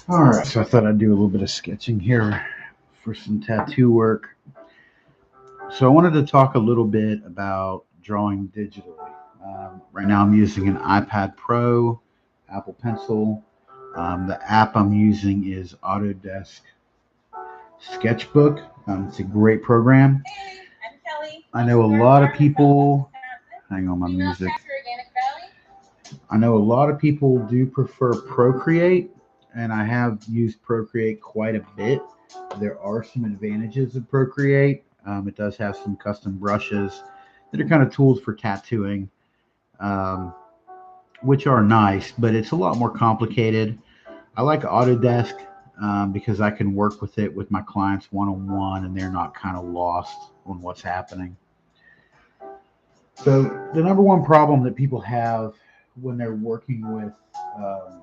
All right, so I thought I'd do a little bit of sketching here for some tattoo work. So I wanted to talk a little bit about drawing digitally. Right now, I'm using an iPad Pro, Apple Pencil. The app I'm using is Autodesk Sketchbook. It's a great program. I know a lot of people. Hang on, my music. I know a lot of people do prefer Procreate, and I have used Procreate quite a bit. There are some advantages of Procreate. It does have some custom brushes that are kind of tools for tattooing, um, which are nice, but it's a lot more complicated. I like Autodesk because I can work with it with my clients one on one, and they're not kind of lost on what's happening. So the number one problem that people have when they're working with um,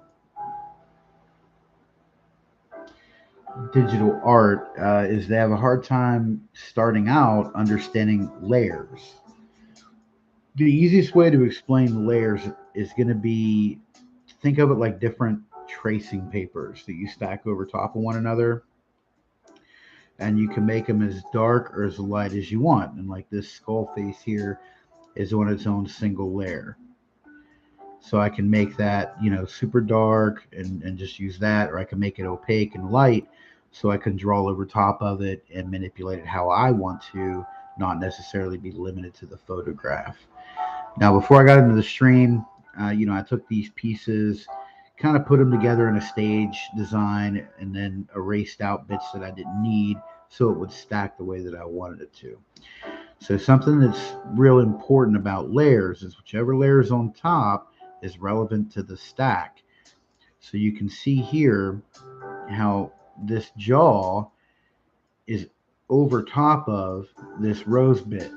digital art is they have a hard time starting out understanding layers. The easiest way to explain layers is going to be think of it like different tracing papers that you stack over top of one another, and you can make them as dark or as light as you want. And like this skull face here is on its own single layer. So I can make that, super dark and just use that, or I can make it opaque and light so I can draw over top of it and manipulate it how I want to, not necessarily be limited to the photograph. Now, before I got into the stream, I took these pieces, kind of put them together in a stage design, and then erased out bits that I didn't need so it would stack the way that I wanted it to. So something that's real important about layers is whichever layer is on top is relevant to the stack. So you can see here how this jaw is over top of this rose bit.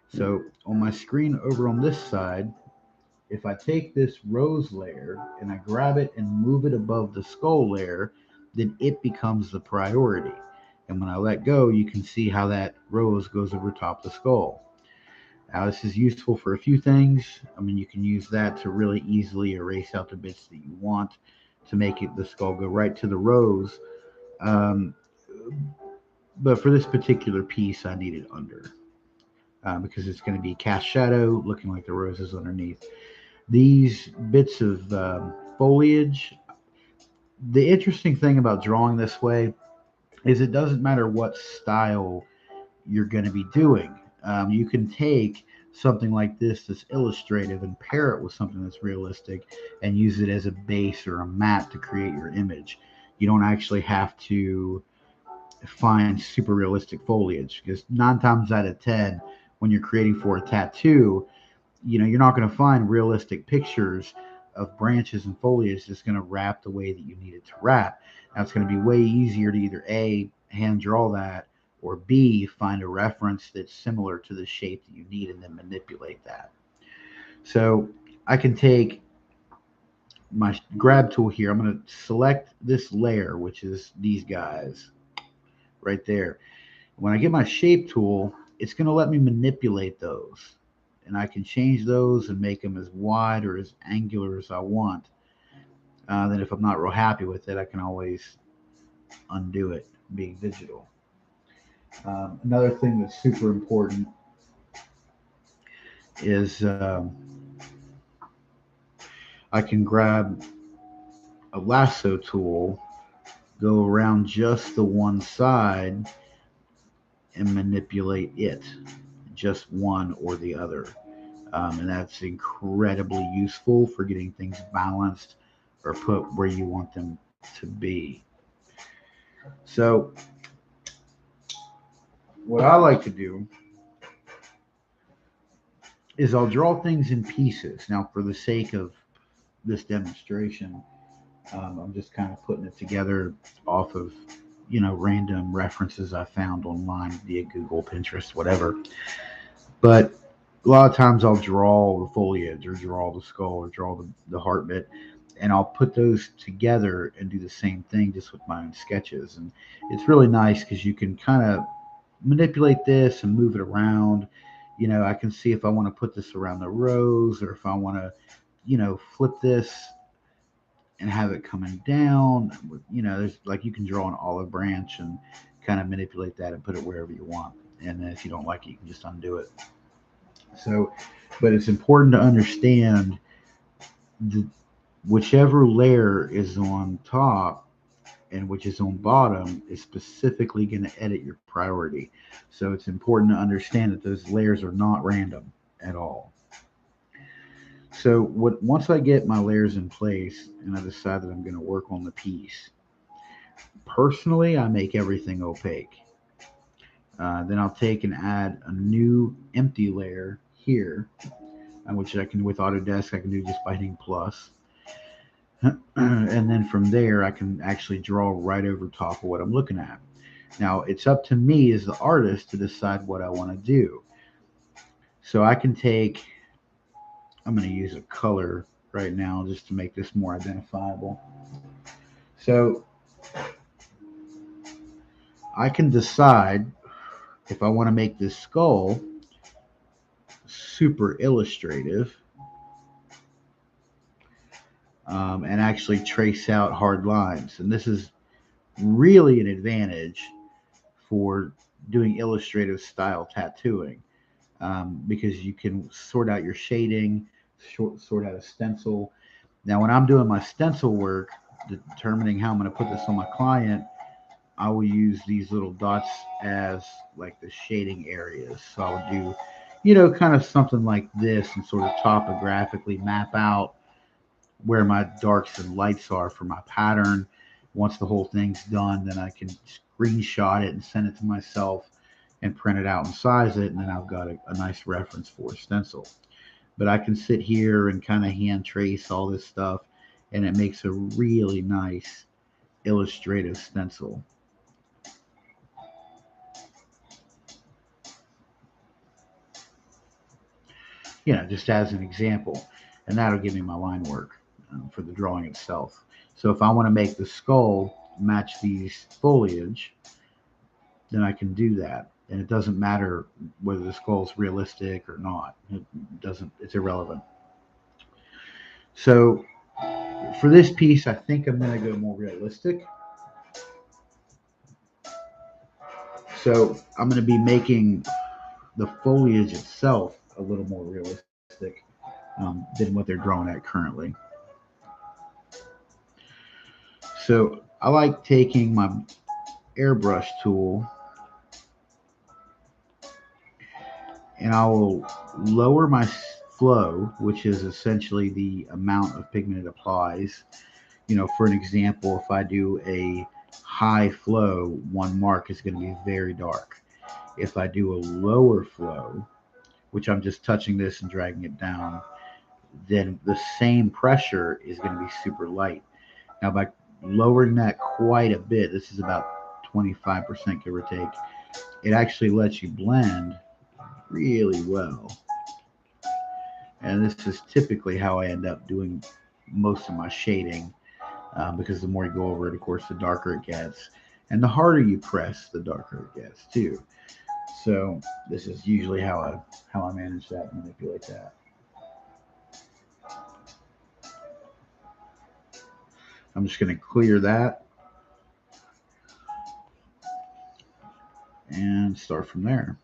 So on my screen over on this side, if I take this rose layer and I grab it and move it above the skull layer, then it becomes the priority. And when I let go, you can see how that rose goes over top of the skull. Now, this is useful for a few things. I mean, you can use that to really easily erase out the bits that you want to make it the skull go right to the rose. Um, but for this particular piece, I need it under because it's going to be cast shadow, looking like the rose is underneath. These bits of foliage. The interesting thing about drawing this way is it doesn't matter what style you're going to be doing. You can take something like this that's illustrative and pair it with something that's realistic and use it as a base or a mat to create your image. You don't actually have to find super realistic foliage because 9 times out of 10, when you're creating for a tattoo, you're not going to find realistic pictures of branches and foliage that's going to wrap the way that you need it to wrap. Now it's going to be way easier to either A, hand draw that, or B, find a reference that's similar to the shape that you need and then manipulate that. So I can take my grab tool here. I'm going to select this layer, which is these guys right there. When I get my shape tool, it's going to let me manipulate those. And I can change those and make them as wide or as angular as I want. Then if I'm not real happy with it, I can always undo it being digital. Another thing that's super important is I can grab a lasso tool, go around just the one side, and manipulate it, just one or the other. And that's incredibly useful for getting things balanced or put where you want them to be. So, what I like to do is I'll draw things in pieces. Now, for the sake of this demonstration, I'm just kind of putting it together off of random references I found online via Google, Pinterest, whatever. But a lot of times I'll draw the foliage or draw the skull or draw the heart bit, and I'll put those together and do the same thing just with my own sketches. And it's really nice because you can kind of manipulate this and move it around. I can see if I want to put this around the rose or if I want to, flip this and have it coming down. There's like you can draw an olive branch and kind of manipulate that and put it wherever you want. And then if you don't like it, you can just undo it. So, but it's important to understand the, whichever layer is on top and which is on bottom is specifically going to edit your priority. So it's important to understand that those layers are not random at all. So once I get my layers in place and I decide that I'm going to work on the piece, personally, I make everything opaque. Then I'll take and add a new empty layer here, which I can with Autodesk I can do just by hitting plus. And then from there I can actually draw right over top of what I'm looking at. Now it's up to me as the artist to decide what I want to do. So I can take, I'm going to use a color right now just to make this more identifiable. So I can decide if I want to make this skull super illustrative and actually trace out hard lines. And this is really an advantage for doing illustrative style tattooing because you can sort out your shading, sort out a stencil. Now, when I'm doing my stencil work, determining how I'm going to put this on my client, I will use these little dots as like the shading areas. So I'll do, kind of something like this and sort of topographically map out where my darks and lights are for my pattern. Once the whole thing's done, then I can screenshot it and send it to myself and print it out and size it. And then I've got a nice reference for a stencil. But I can sit here and kind of hand trace all this stuff, and it makes a really nice illustrative stencil. Just as an example. And that'll give me my line work for the drawing itself. So if I want to make the skull match these foliage, then I can do that. And it doesn't matter whether the skull's realistic or not. It's irrelevant. So for this piece, I think I'm going to go more realistic. So I'm going to be making the foliage itself a little more realistic than what they're drawing at currently. So I like taking my airbrush tool and I will lower my flow, which is essentially the amount of pigment it applies. For an example, if I do a high flow, one mark is going to be very dark. If I do a lower flow, which I'm just touching this and dragging it down, then the same pressure is going to be super light. Now, by lowering that quite a bit, this is about 25% give or take, it actually lets you blend really well. And this is typically how I end up doing most of my shading because the more you go over it, of course, the darker it gets. And the harder you press, the darker it gets too. So this is usually how I manage that and manipulate that. I'm just going to clear that and start from there.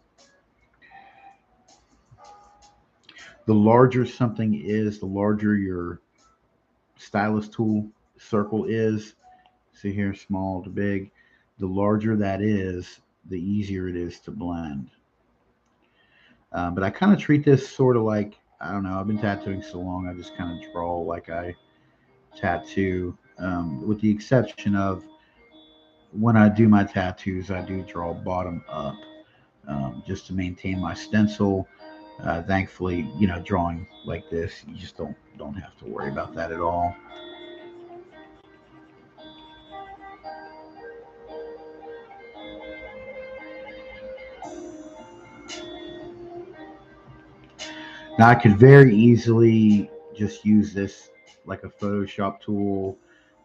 The larger something is, the larger your stylus tool circle is. See here, small to big. The larger that is, the easier it is to blend. But I kind of treat this sort of like, I don't know, I've been tattooing so long, I just kind of draw like I tattoo, with the exception of when I do my tattoos, I do draw bottom up just to maintain my stencil. Thankfully, drawing like this, you just don't have to worry about that at all. Now I could very easily just use this like a Photoshop tool,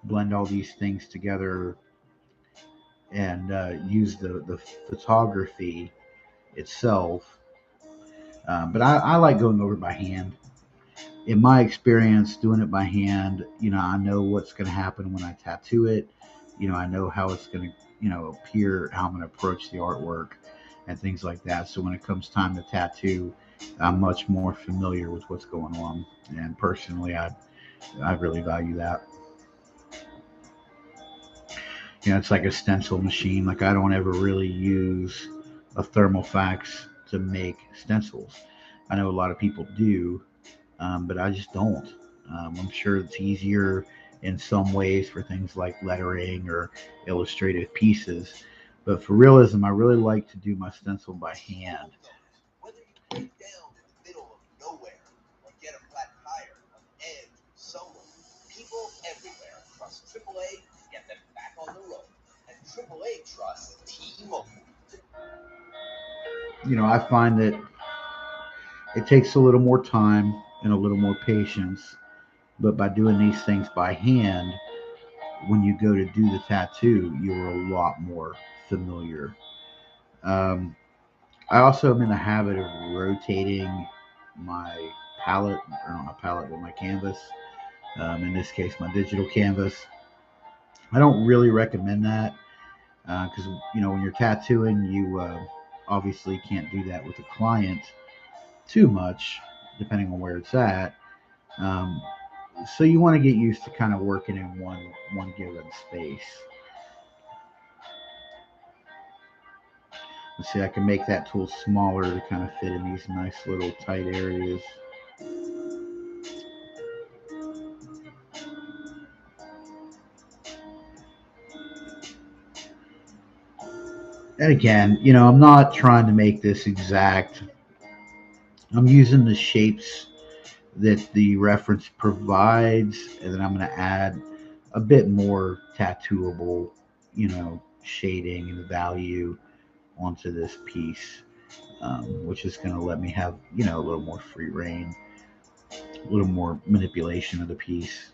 blend all these things together, and use the photography itself. But I like going over by hand. in my experience doing it by hand, I know what's going to happen when I tattoo it. I know how it's going to, appear, how I'm going to approach the artwork and things like that. So when it comes time to tattoo, I'm much more familiar with what's going on. And personally, I really value that. It's like a stencil machine. Like I don't ever really use a Thermofax to make stencils. I know a lot of people do, but I just don't. I'm sure it's easier in some ways for things like lettering or illustrative pieces. But for realism, I really like to do my stencil by hand. I find that it takes a little more time and a little more patience, but by doing these things by hand, when you go to do the tattoo, you're a lot more familiar. Um, I also am in the habit of rotating my palette, or not my palette, but my canvas. In this case, my digital canvas. I don't really recommend that because when you're tattooing, you obviously can't do that with a client too much, depending on where it's at. Um, so you want to get used to kind of working in one given space. Let's see, I can make that tool smaller to kind of fit in these nice little tight areas. And again, I'm not trying to make this exact. I'm using the shapes that the reference provides, and then I'm going to add a bit more tattooable, shading and value onto this piece, which is going to let me have, a little more free reign, a little more manipulation of the piece.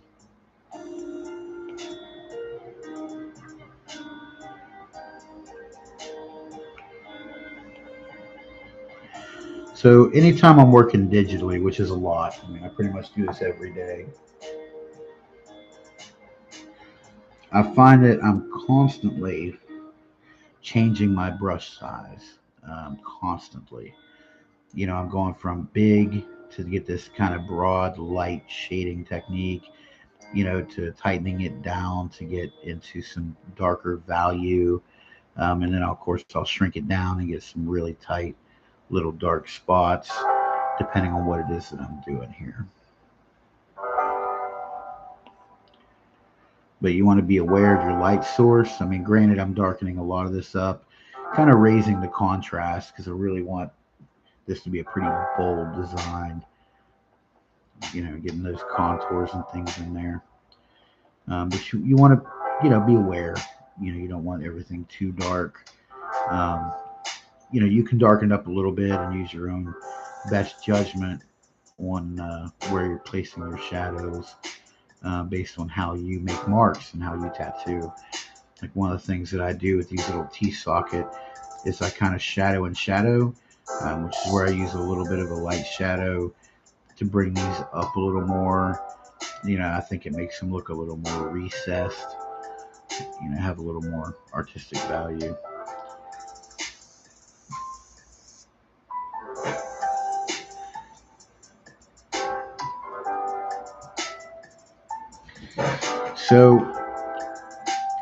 So anytime I'm working digitally, which is a lot, I mean, I pretty much do this every day, I find that I'm constantly changing my brush size, constantly. I'm going from big to get this kind of broad light shading technique, to tightening it down to get into some darker value. And then, of course, I'll shrink it down and get some really tight little dark spots, depending on what it is that I'm doing here. But you want to be aware of your light source. I mean, granted, I'm darkening a lot of this up, kind of raising the contrast because I really want this to be a pretty bold design, getting those contours and things in there. But you want to, be aware. You don't want everything too dark. Um, you can darken up a little bit and use your own best judgment on where you're placing your shadows based on how you make marks and how you tattoo. Like one of the things that I do with these little T-socket is I kind of shadow and shadow, which is where I use a little bit of a light shadow to bring these up a little more. I think it makes them look a little more recessed, have a little more artistic value. So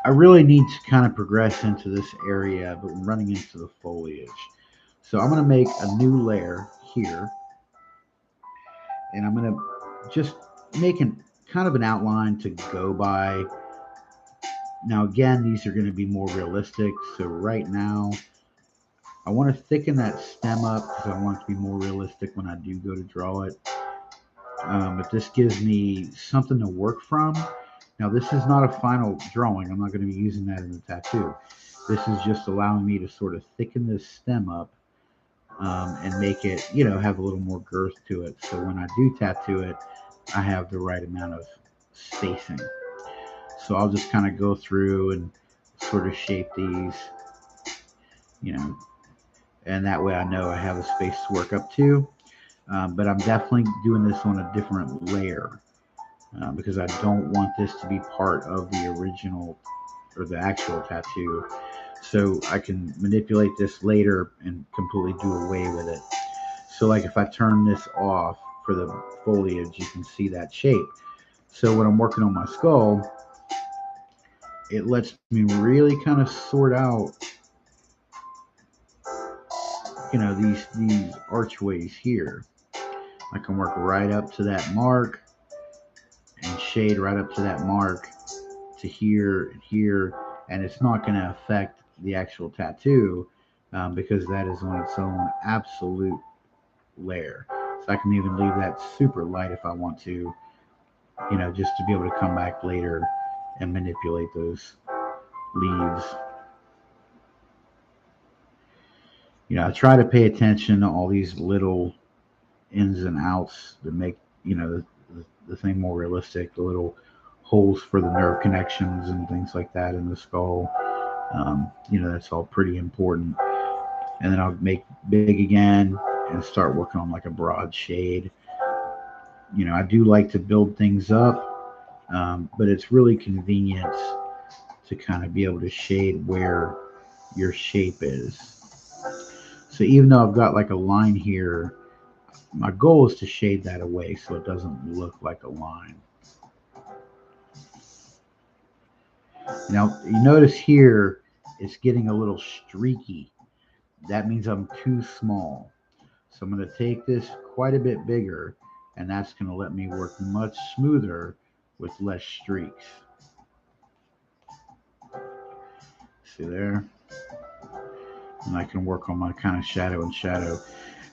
I really need to kind of progress into this area, but I'm running into the foliage. So I'm going to make a new layer here, and I'm going to just make kind of an outline to go by. Now, again, these are going to be more realistic. So right now, I want to thicken that stem up because I want it to be more realistic when I do go to draw it. But this gives me something to work from. Now, this is not a final drawing. I'm not going to be using that in the tattoo. This is just allowing me to sort of thicken this stem up and make it, have a little more girth to it. So when I do tattoo it, I have the right amount of spacing. So I'll just kind of go through and sort of shape these, you know, and that way I know I have a space to work up to. but I'm definitely doing this on a different layer because I don't want this to be part of the original or the actual tattoo. So I can manipulate this later and completely do away with it. So like if I turn this off for the foliage, you can see that shape. So when I'm working on my skull, it lets me really kind of sort out, these archways here. I can work right up to that mark and shade right up to that mark to here and here, and it's not going to affect the actual tattoo because that is on its own absolute layer. So I can even leave that super light if I want to, just to be able to come back later and manipulate those leaves. I try to pay attention to all these little ins and outs that make, the thing more realistic, the little holes for the nerve connections and things like that in the skull. That's all pretty important. And then I'll make big again and start working on like a broad shade. I do like to build things up, but it's really convenient to kind of be able to shade where your shape is. So even though I've got like a line here, my goal is to shade that away so it doesn't look like a line. Now, you notice here it's getting a little streaky. That means I'm too small. So I'm going to take this quite a bit bigger, and that's going to let me work much smoother with less streaks. See there? And I can work on my kind of shadow and shadow.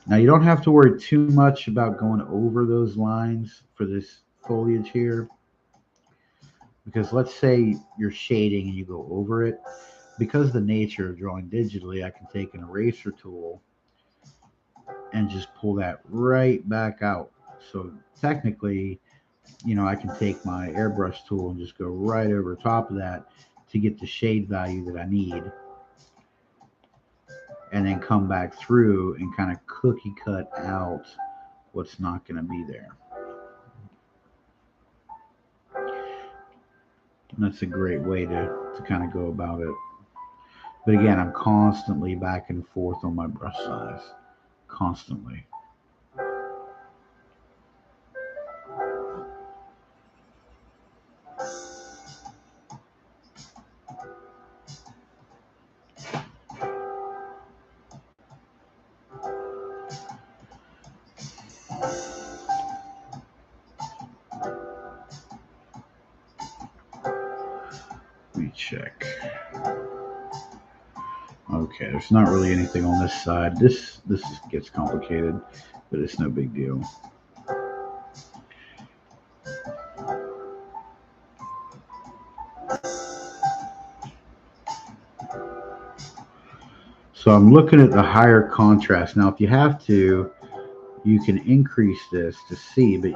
Now you don't have to worry too much about going over those lines for this foliage here, because let's say you're shading and you go over it. Because of the nature of drawing digitally, I can take an eraser tool and just pull that right back out. So technically, I can take my airbrush tool and just go right over top of that to get the shade value that I need, and then come back through and kind of cookie cut out what's not going to be there. And that's a great way to kind of go about it. But again, I'm constantly back and forth on my brush size. Constantly. Let me check. Okay, there's not really anything on this side. This gets complicated, but it's no big deal. So I'm looking at the higher contrast. Now, if you have to, you can increase this to see, but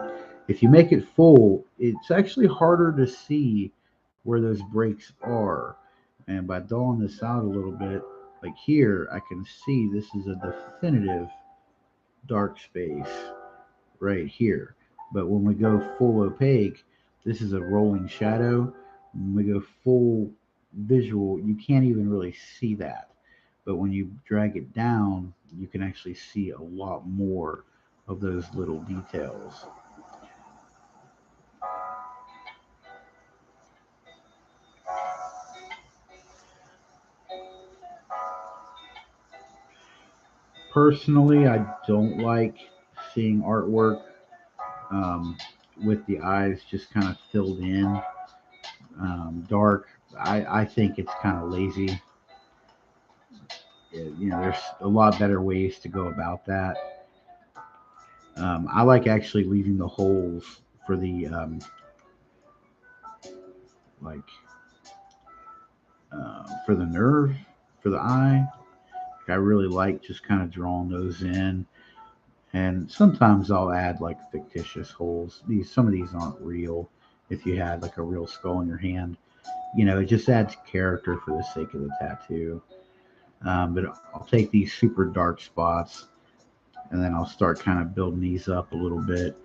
if you make it full, it's actually harder to see where those breaks are. And by dulling this out a little bit, like here, I can see this is a definitive dark space right here. But when we go full opaque, this is a rolling shadow. When we go full visual, you can't even really see that. But when you drag it down, you can actually see a lot more of those little details. Personally, I don't like seeing artwork um, with the eyes just kind of filled in, dark. I think it's kind of lazy. There's a lot better ways to go about that. I like actually leaving the holes for the like for the nerve for the eye. I really like just kind of drawing those in, and sometimes I'll add like fictitious holes. Some of these aren't real. If you had like a real skull in your hand, it just adds character for the sake of the tattoo. But I'll take these super dark spots and then I'll start kind of building these up a little bit.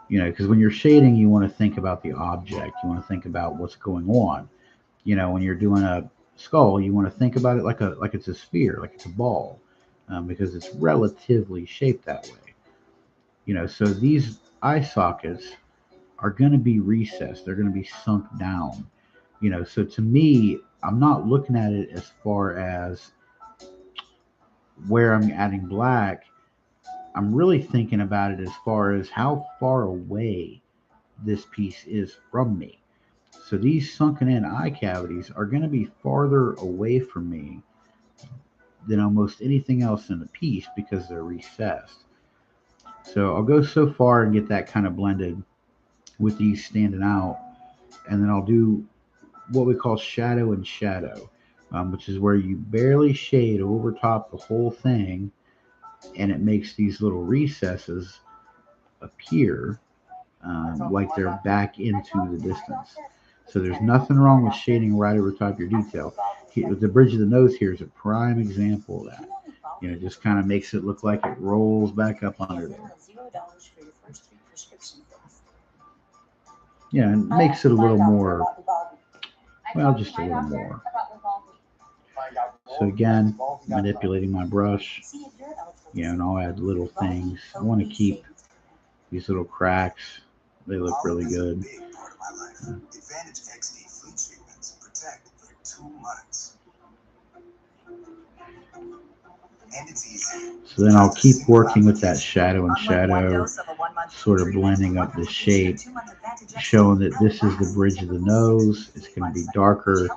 Because when you're shading, you want to think about the object. You want to think about what's going on. When you're doing a skull, you want to think about it like it's a sphere, like it's a ball, because it's relatively shaped that way. So these eye sockets are going to be recessed. They're going to be sunk down. So to me, I'm not looking at it as far as where I'm adding black. I'm really thinking about it as far as how far away this piece is from me. So these sunken in eye cavities are going to be farther away from me than almost anything else in the piece because they're recessed. So I'll go so far and get that kind of blended with these standing out. And then I'll do what we call shadow and shadow, which is where you barely shade over top the whole thing, and it makes these little recesses appear like they're back into the distance. So there's nothing wrong with shading right over top of your detail. The bridge of the nose here is a prime example of that. Just kind of makes it look like it rolls back up under there. Yeah, and makes it a little more, well, just a little more. So again, manipulating my brush, and I'll add little things. I want to keep these little cracks. They look really good. Advantage XD fleet treatments protect for 2 months. So then I'll keep working with that shadow and shadow, sort of blending up the shape, showing that this is the bridge of the nose. It's going to be darker.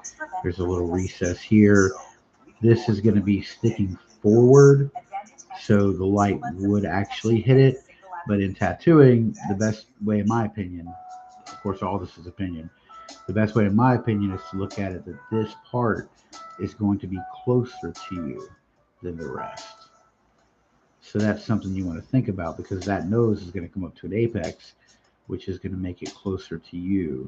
There's a little recess here. This is going to be sticking forward, so the light would actually hit it. But in tattooing, the best way, in my opinion, of course, all this is opinion, the best way, in my opinion, is to look at it that this part is going to be closer to you than the rest. So that's something you want to think about, because that nose is going to come up to an apex, which is going to make it closer to you,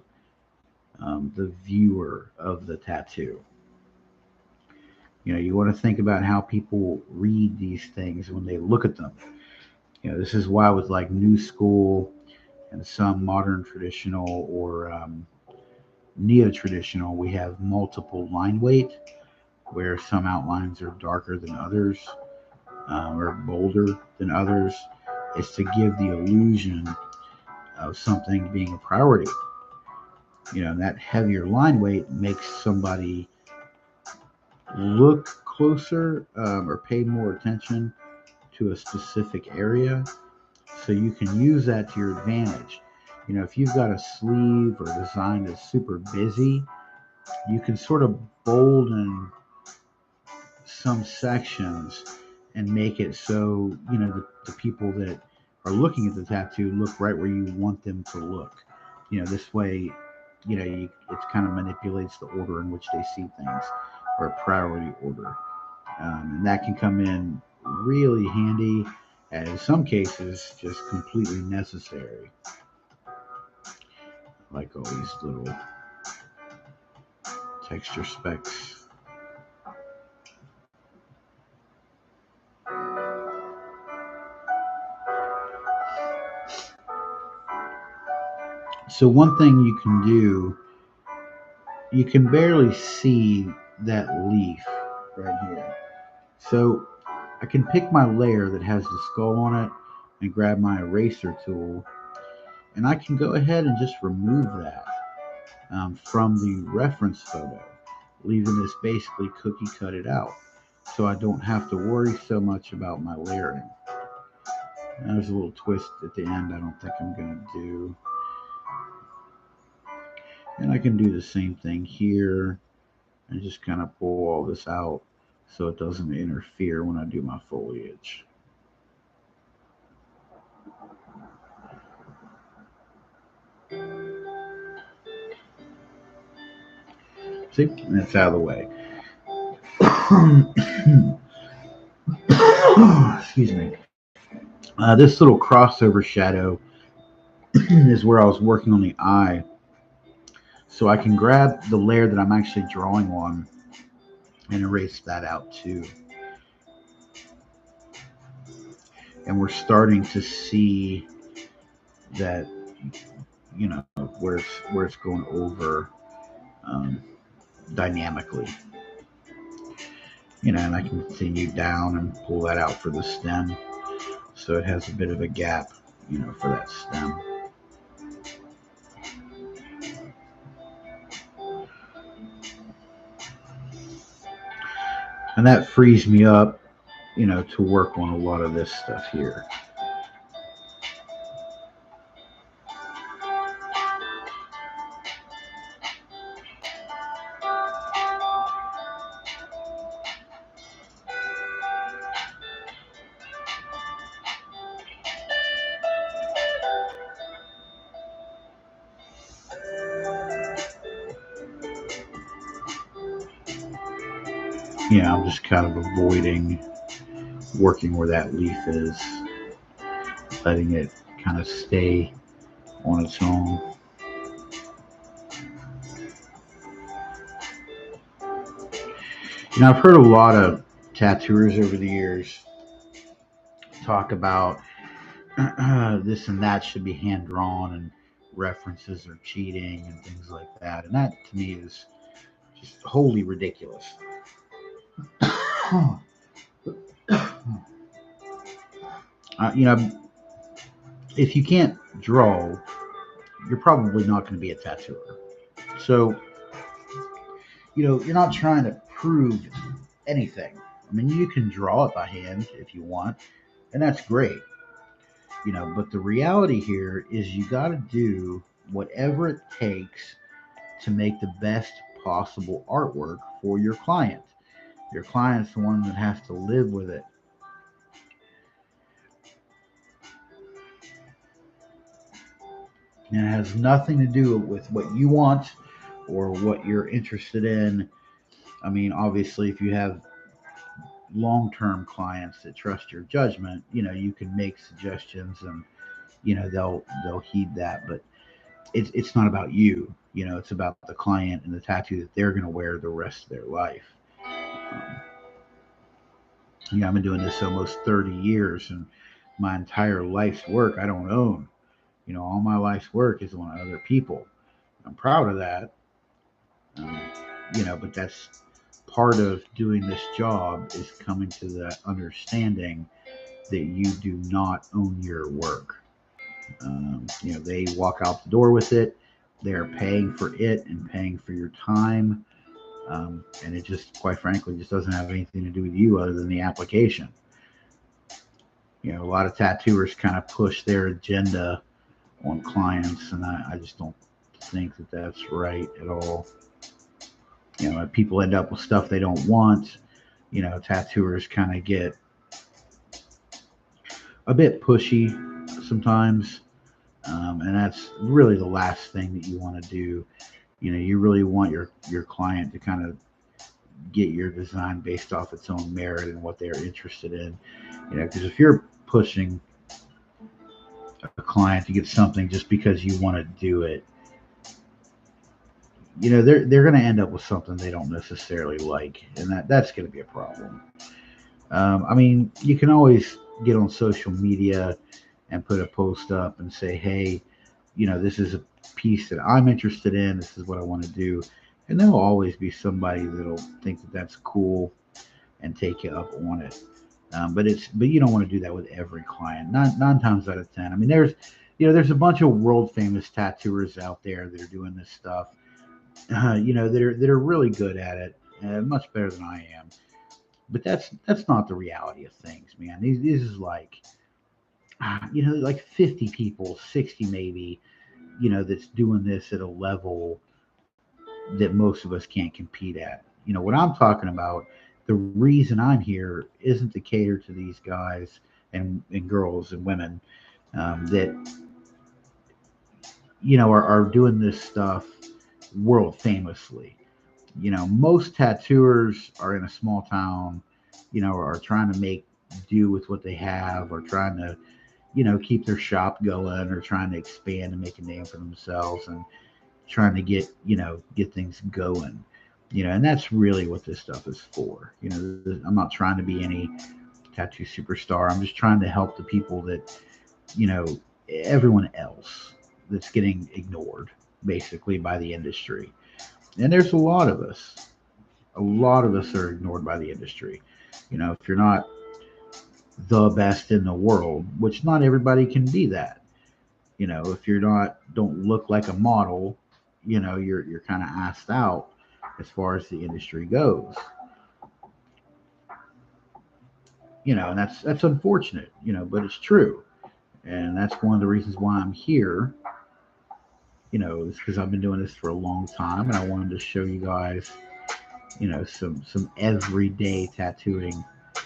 the viewer of the tattoo. You want to think about how people read these things when they look at them. This is why with like new school and some modern traditional or neo-traditional, we have multiple line weight, where some outlines are darker than others, or bolder than others. Is to give the illusion of something being a priority. That heavier line weight makes somebody look closer, or pay more attention to a specific area. So you can use that to your advantage. If you've got a sleeve or design that's super busy, you can sort of bolden some sections and make it so the people that are looking at the tattoo look right where you want them to look. This way, it kind of manipulates the order in which they see things, or a priority order, and that can come in really handy, and in some cases just completely necessary, like all these little texture specks. So one thing you can do, you can barely see that leaf right here. So I can pick my layer that has the skull on it and grab my eraser tool, and I can go ahead and just remove that from the reference photo, leaving this basically cookie cutted out, so I don't have to worry so much about my layering. Now, there's a little twist at the end I don't think I'm going to do. And I can do the same thing here and just kind of pull all this out so it doesn't interfere when I do my foliage. See, and it's out of the way. Excuse me. This little crossover shadow is where I was working on the eye. So I can grab the layer that I'm actually drawing on and erase that out too. and we're starting to see that, you know, where it's going over, um, dynamically, and I can continue down and pull that out for the stem, so it has a bit of a gap, for that stem. And that frees me up, to work on a lot of this stuff here. I'm just kind of avoiding working where that leaf is, letting it kind of stay on its own. I've heard a lot of tattooers over the years talk about this and that should be hand drawn, and references are cheating and things like that. And that to me is just wholly ridiculous. You know, if you can't draw, you're probably not going to be a tattooer. So, you're not trying to prove anything. I mean, you can draw it by hand if you want, and that's great. But the reality here is you got to do whatever it takes to make the best possible artwork for your client. Your client's the one that has to live with it. And it has nothing to do with what you want or what you're interested in. I mean, obviously, if you have long-term clients that trust your judgment, you can make suggestions, and they'll heed that. But it's not about you. It's about the client and the tattoo that they're going to wear the rest of their life. Um, I've been doing this almost 30 years, and my entire life's work I don't own. All my life's work is on other people. I'm proud of that. Um, but that's part of doing this job, is coming to the understanding that you do not own your work. They walk out the door with it. They're paying for it and paying for your time. And it just, quite frankly, just doesn't have anything to do with you other than the application. A lot of tattooers kind of push their agenda on clients, and I just don't think that that's right at all. People end up with stuff they don't want. Tattooers kind of get a bit pushy sometimes, and that's really the last thing that you want to do. You really want your client to kind of get your design based off its own merit and what they're interested in. Because if you're pushing a client to get something just because you want to do it, they're going to end up with something they don't necessarily like, and that's going to be a problem. I mean, you can always get on social media and put a post up and say, hey, this is a piece that I'm interested in. This is what I want to do. And there'll always be somebody that'll think that that's cool and take you up on it. But you don't want to do that with every client. Nine times out of 10. I mean, there's a bunch of world famous tattooers out there that are doing this stuff. That are really good at it, much better than I am. But that's not the reality of things, man. This is like, like 50 people, 60 maybe, that's doing this at a level that most of us can't compete at. What I'm talking about, the reason I'm here isn't to cater to these guys and girls and women, that are doing this stuff world famously. Most tattooers are in a small town, are trying to make do with what they have, or trying to, keep their shop going, or trying to expand and make a name for themselves, and trying to get things going. And that's really what this stuff is for. I'm not trying to be any Tattoo Superstar. I'm just trying to help the people that, you know, everyone else that's getting ignored basically by the industry. And there's a lot of us. A lot of us are ignored by the industry. You know, if you're not the best in the world, which not everybody can be that. You know, if you're not don't look like a model, you know, you're kind of asked out as far as the industry goes. You know, and that's unfortunate, you know, but it's true. And that's one of the reasons why I'm here. You know, it's because I've been doing this for a long time, and I wanted to show you guys, you know, some everyday tattooing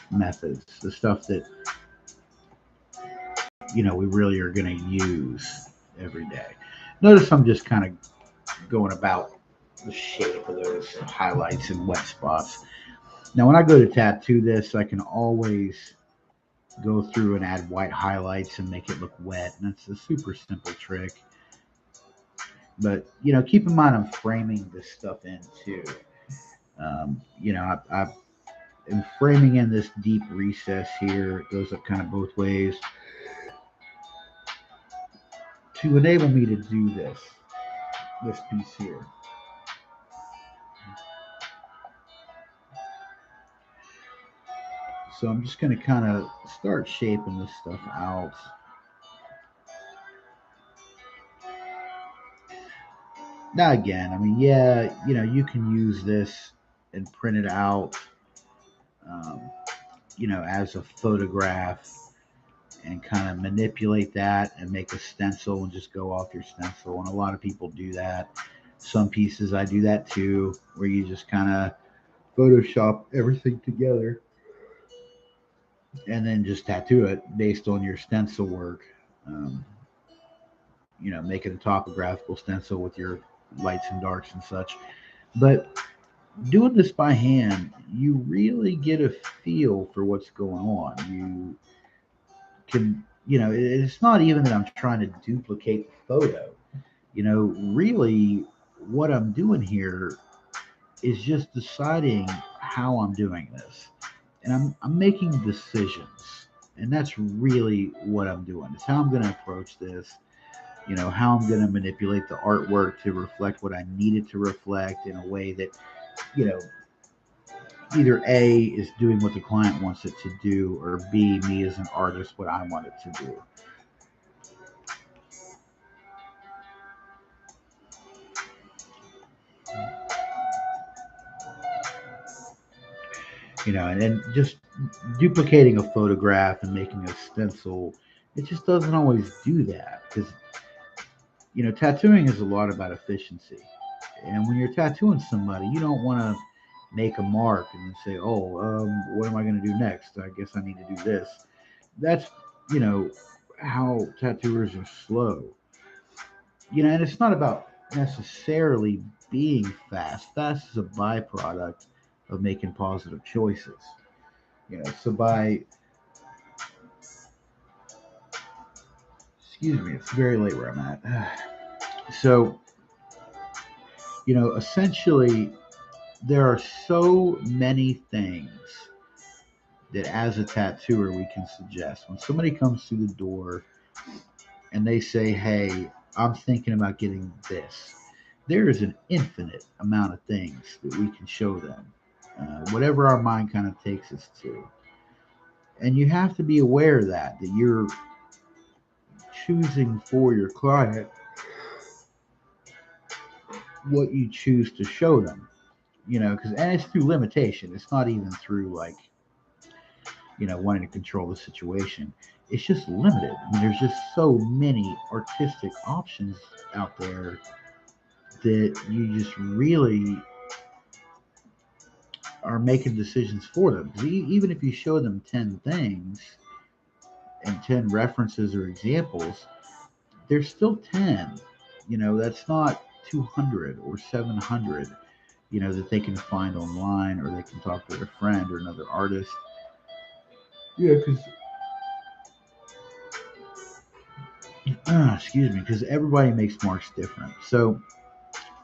methods, the stuff that you know we really are going to use every day. Notice I'm just kind of going about the shape of those highlights and wet spots. Now, when I go to tattoo this, I can always go through and add white highlights and make it look wet, and that's a super simple trick. But you know, keep in mind I'm framing this stuff in too. You know, I am framing in this deep recess here. It goes up kind of both ways to enable me to do this piece here. So I'm just going to kind of start shaping this stuff out. Now again, I mean, yeah, you know, you can use this and print it out, um, you know, as a photograph and kind of manipulate that and make a stencil and just go off your stencil. And a lot of people do that. Some pieces I do that too, where you just kind of Photoshop everything together and then just tattoo it based on your stencil work. Um, you know, make it a topographical stencil with your lights and darks and such. But doing this by hand, you really get a feel for what's going on. You can, you know, it's not even that I'm trying to duplicate the photo. You know, really, what I'm doing here is just deciding how I'm doing this. And I'm making decisions. And that's really what I'm doing. It's how I'm going to approach this, you know, how I'm going to manipulate the artwork to reflect what I need it to reflect in a way that, you know, either A is doing what the client wants it to do, or B, me as an artist, what I want it to do. You know, and then just duplicating a photograph and making a stencil, it just doesn't always do that because, you know, tattooing is a lot about efficiency. And when you're tattooing somebody, you don't want to make a mark and then say, oh, what am I going to do next? I guess I need to do this. That's, you know, how tattooers are slow. You know, and it's not about necessarily being fast. Fast is a byproduct of making positive choices. You know, so by, excuse me, it's very late where I'm at. So, you know, essentially, there are so many things that as a tattooer we can suggest. When somebody comes through the door and they say, hey, I'm thinking about getting this, there is an infinite amount of things that we can show them, whatever our mind kind of takes us to. And you have to be aware of that you're choosing for your client what you choose to show them. You know, because and it's through limitation. It's not even through like, you know, wanting to control the situation. It's just limited. I mean, there's just so many artistic options out there that you just really are making decisions for them. Because even if you show them 10 things and 10 references or examples, there's still 10. You know, that's not 200 or 700, you know, that they can find online or they can talk to their friend or another artist. Yeah, because excuse me, because everybody makes marks different. So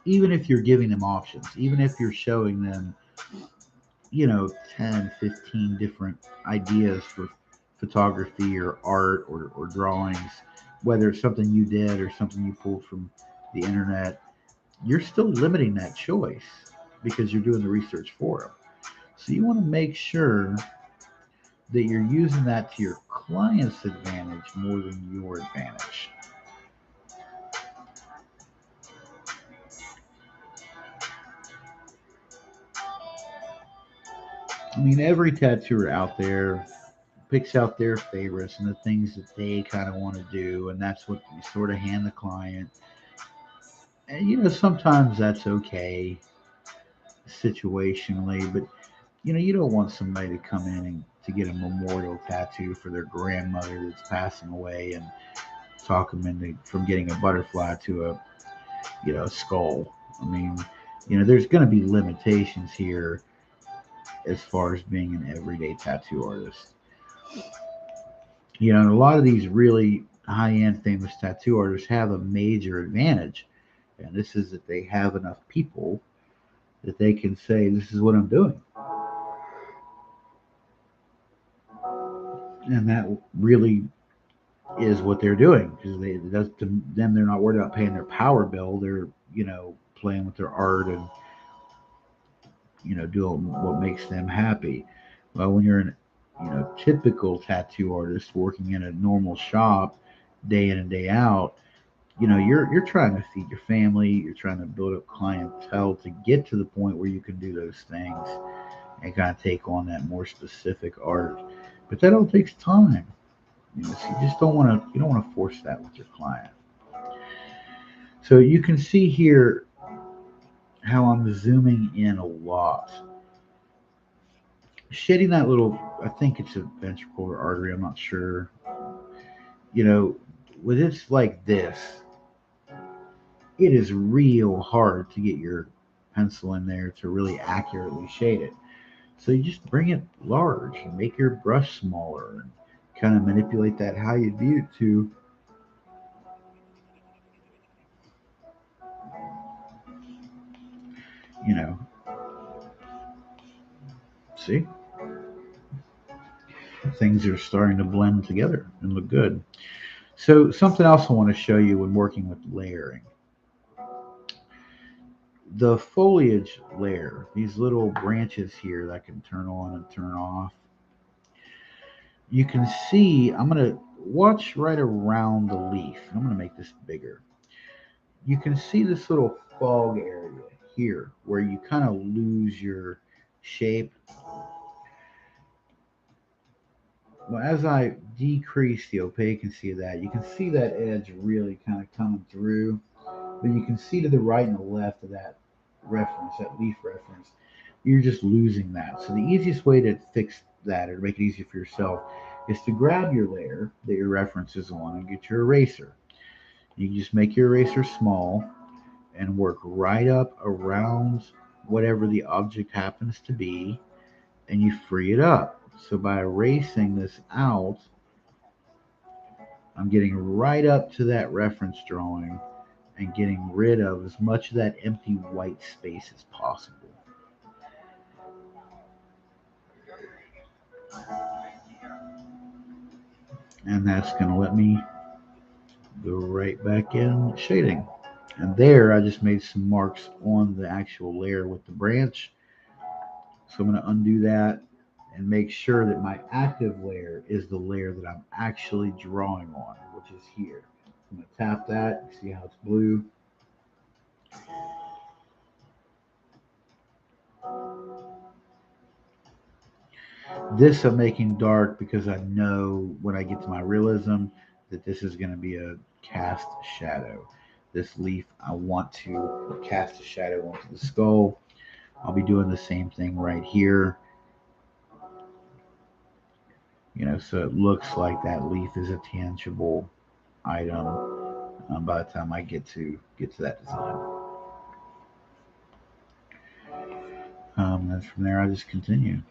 even if you're giving them options, even if you're showing them, 10, 15 different ideas for photography or art or drawings, whether it's something you did or something you pulled from the internet, you're still limiting that choice because you're doing the research for them. So you want to make sure that you're using that to your client's advantage more than your advantage. I mean, every tattooer out there picks out their favorites and the things that they kind of want to do, and that's what you sort of hand the client. And sometimes that's okay situationally, but you don't want somebody to come in and to get a memorial tattoo for their grandmother that's passing away and talk them into from getting a butterfly to a skull. I mean, there's going to be limitations here as far as being an everyday tattoo artist. And a lot of these really high-end famous tattoo artists have a major advantage, and this is that they have enough people that they can say, "This is what I'm doing," and that really is what they're doing because to them they're not worried about paying their power bill. They're playing with their art and doing what makes them happy. Well, when you're an typical tattoo artist working in a normal shop day in and day out, you're trying to feed your family, you're trying to build up clientele to get to the point where you can do those things and kind of take on that more specific art. But that all takes time. So you just don't want to force that with your client. So you can see here how I'm zooming in a lot. Shading that little, I think it's a ventricular artery, I'm not sure. You know, when it's like this, it is real hard to get your pencil in there to really accurately shade it. So you just bring it large and make your brush smaller and kind of manipulate that how you view it to, you know, see, things are starting to blend together and look good. So something else I want to show you when working with layering. The foliage layer, these little branches here that I can turn on and turn off, you can see, I'm going to watch right around the leaf. I'm going to make this bigger. You can see this little fog area here where you kind of lose your shape. Well, as I decrease the opaquency of that, you can see that edge really kind of coming through. But you can see to the right and the left of that reference, that leaf reference, you're just losing that. So the easiest way to fix that or to make it easier for yourself is to grab your layer that your reference is on and get your eraser. You can just make your eraser small and work right up around whatever the object happens to be, and you free it up. So by erasing this out, I'm getting right up to that reference drawing and getting rid of as much of that empty white space as possible. And that's going to let me go right back in shading. And there I just made some marks on the actual layer with the branch. So I'm going to undo that and make sure that my active layer is the layer that I'm actually drawing on, which is here. I'm going to tap that, see how it's blue. This I'm making dark because I know when I get to my realism that this is going to be a cast shadow. This leaf, I want to cast a shadow onto the skull. I'll be doing the same thing right here. So it looks like that leaf is a tangible item by the time I get to that design. And from there, I just continue.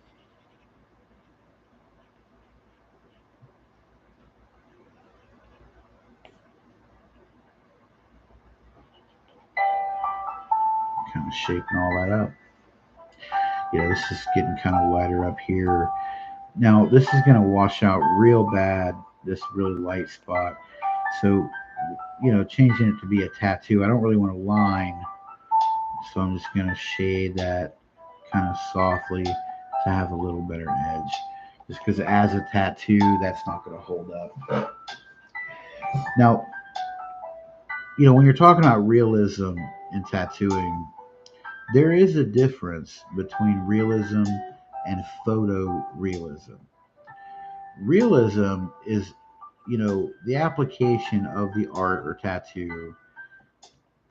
Kind of shaping all that up. Yeah, this is getting kind of lighter up here. Now, this is going to wash out real bad, this really light spot. So, changing it to be a tattoo, I don't really want a line. So I'm just going to shade that kind of softly to have a little better edge. Just because as a tattoo, that's not going to hold up. Now, when you're talking about realism in tattooing, there is a difference between realism and photorealism. Realism is, the application of the art or tattoo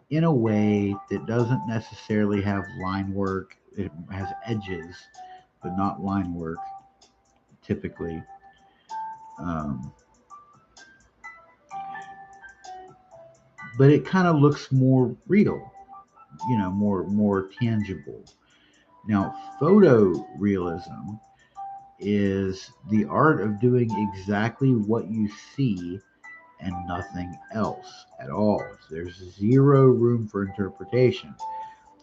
in a way that doesn't necessarily have line work. It has edges, but not line work typically. Um, but it kind of looks more real, more tangible. Now, photorealism is the art of doing exactly what you see and nothing else at all. There's zero room for interpretation.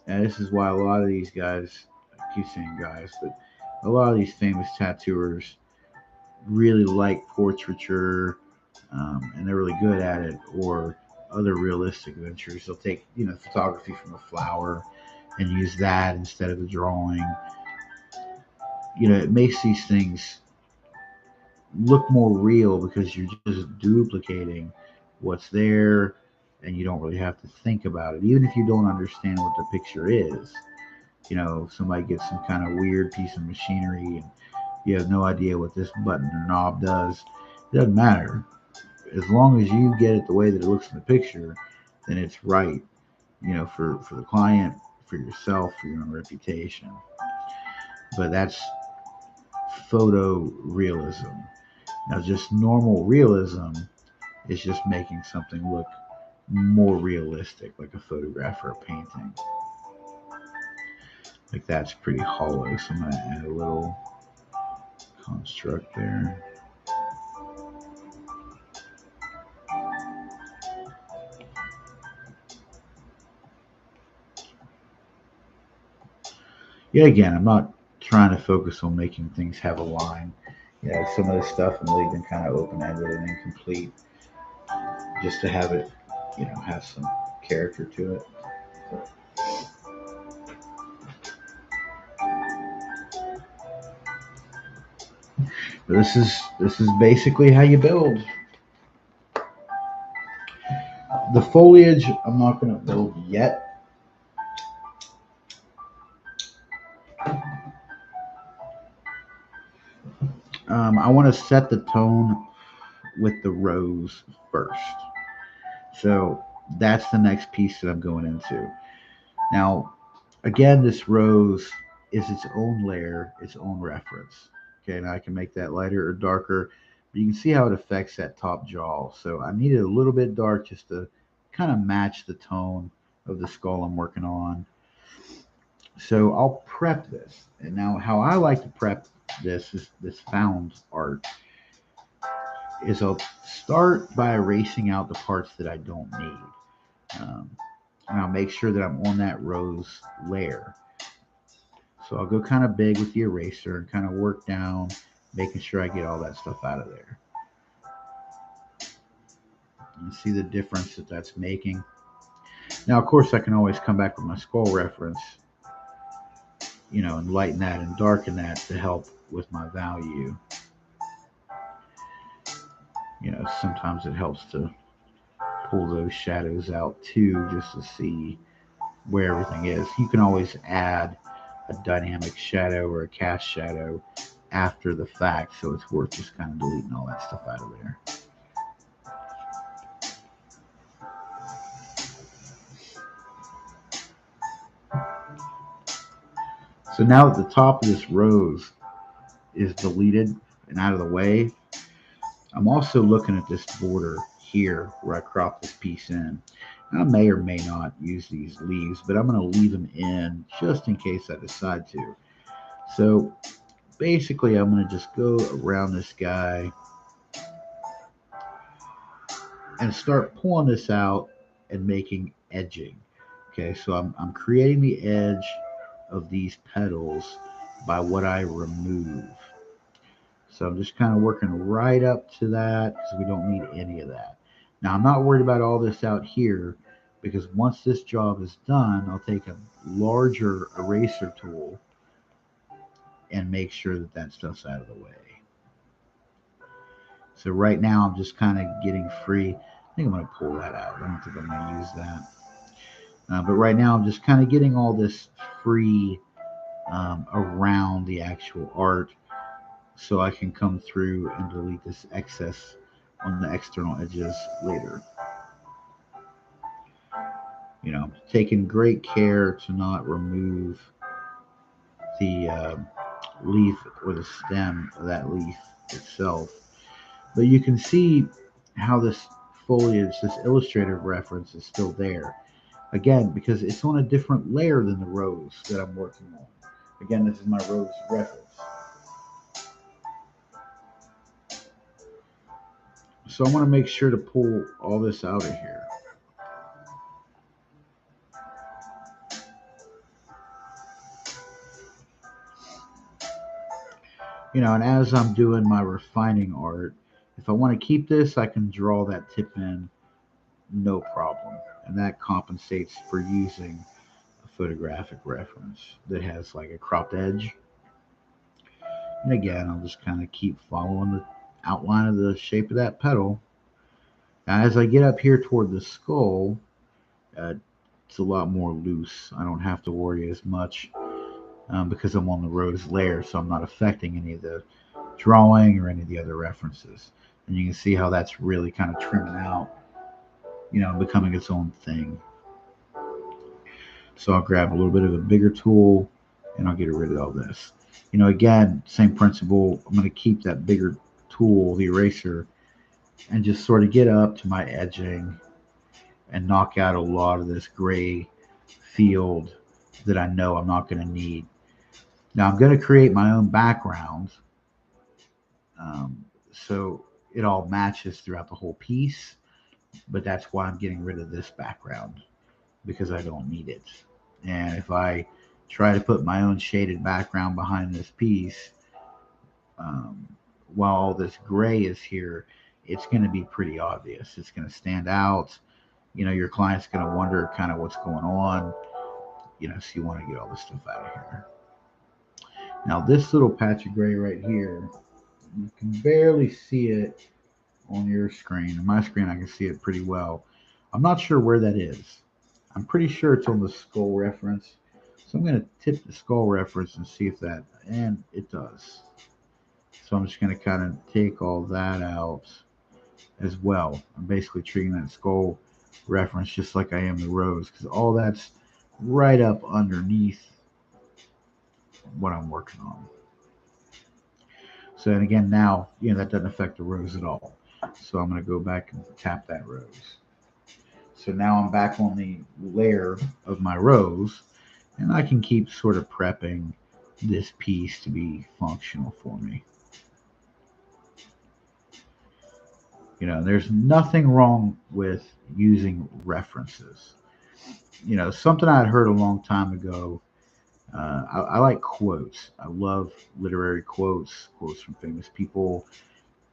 And this is why a lot of these guys, I keep saying guys, but a lot of these famous tattooers really like portraiture, and they're really good at it, or other realistic ventures. They'll take, photography from a flower and use that instead of the drawing. It makes these things look more real because you're just duplicating what's there and you don't really have to think about it. Even if you don't understand what the picture is, if somebody gets some kind of weird piece of machinery and you have no idea what this button or knob does, it doesn't matter. As long as you get it the way that it looks in the picture, then it's right, for the client, for yourself, for your own reputation. But that's photorealism. Now, just normal realism is just making something look more realistic, like a photograph or a painting. Like that's pretty hollow, so I'm going to add a little construct there. Yeah, again, I'm not trying to focus on making things have a line. Some of this stuff I'm leaving kind of open ended and incomplete just to have it, have some character to it. But this is basically how you build. The foliage I'm not going to build yet. I want to set the tone with the rose first. So that's the next piece that I'm going into. Now, again, this rose is its own layer, its own reference. Okay, now I can make that lighter or darker, but you can see how it affects that top jaw. So I need it a little bit dark just to kind of match the tone of the skull I'm working on. So I'll prep this. And now how I like to prep this found art is I'll start by erasing out the parts that I don't need. And I'll make sure that I'm on that rose layer. So I'll go kind of big with the eraser and kind of work down, making sure I get all that stuff out of there. And see the difference that that's making. Now, of course, I can always come back with my skull reference, and lighten that and darken that to help with my value. Sometimes it helps to pull those shadows out too, just to see where everything is. You can always add a dynamic shadow or a cast shadow after the fact, so it's worth just kind of deleting all that stuff out of there. So now that the top of this rose is deleted and out of the way, I'm also looking at this border here where I crop this piece in. I may or may not use these leaves, but I'm going to leave them in just in case I decide to. So basically, I'm going to just go around this guy and start pulling this out and making edging. Okay, so I'm creating the edge of these petals by what I remove. So I'm just kind of working right up to that because we don't need any of that. Now I'm not worried about all this out here because once this job is done, I'll take a larger eraser tool and make sure that that stuff's out of the way. So right now I'm just kind of getting free. I think I'm going to pull that out. I don't think I'm going to use that. But right now I'm just kind of getting all this free around the actual art so I can come through and delete this excess on the external edges later. Taking great care to not remove the leaf or the stem of that leaf itself. But you can see how this foliage, this illustrative reference is still there. Again, because it's on a different layer than the rose that I'm working on. Again, this is my rose reference. So I want to make sure to pull all this out of here. And as I'm doing my refining art, if I want to keep this, I can draw that tip in no problem. And that compensates for using a photographic reference that has like a cropped edge. And again, I'll just kind of keep following the outline of the shape of that petal. Now, as I get up here toward the skull, uh, it's a lot more loose. I don't have to worry as much because I'm on the rose layer, so I'm not affecting any of the drawing or any of the other references. And you can see how that's really kind of trimming out, becoming its own thing. So I'll grab a little bit of a bigger tool and I'll get rid of all this. Again, same principle. I'm going to keep that bigger tool, the eraser, and just sort of get up to my edging and knock out a lot of this gray field that I know I'm not going to need. Now I'm going to create my own background so it all matches throughout the whole piece, but that's why I'm getting rid of this background because I don't need it. And if I try to put my own shaded background behind this piece, um, while all this gray is here, it's going to be pretty obvious. It's going to stand out. Your client's going to wonder kind of what's going on. So you want to get all this stuff out of here. Now, this little patch of gray right here, you can barely see it on your screen. On my screen, I can see it pretty well. I'm not sure where that is. I'm pretty sure it's on the skull reference. So I'm going to tip the skull reference and see if that, and it does. So I'm just going to kind of take all that out as well. I'm basically treating that skull reference just like I am the rose because all that's right up underneath what I'm working on. So, and again, now, that doesn't affect the rose at all. So I'm going to go back and tap that rose. So now I'm back on the layer of my rose, and I can keep sort of prepping this piece to be functional for me. There's nothing wrong with using references. Something I had heard a long time ago. I like quotes. I love literary quotes from famous people.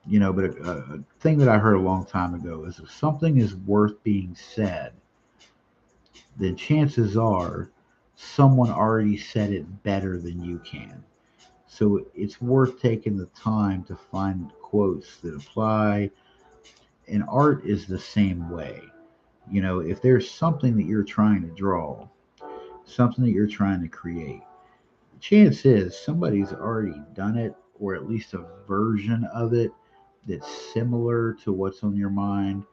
But a thing that I heard a long time ago is if something is worth being said, then chances are someone already said it better than you can. So it's worth taking the time to find quotes that apply. And art is the same way. If there's something that you're trying to draw, something that you're trying to create, the chance is somebody's already done it, or at least a version of it that's similar to what's on your mind,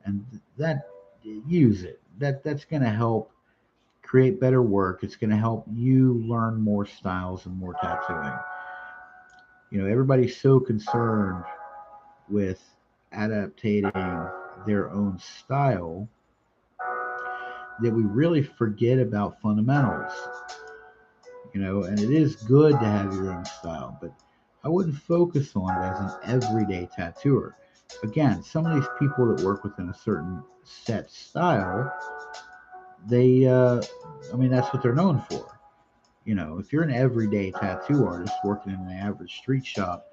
and that use it. That's going to help create better work. It's going to help you learn more styles and more tattooing. Everybody's so concerned with adaptating their own style that we really forget about fundamentals. And it is good to have your own style, but I wouldn't focus on it as an everyday tattooer. Again, some of these people that work within a certain set style, that's what they're known for. If you're an everyday tattoo artist working in an average street shop,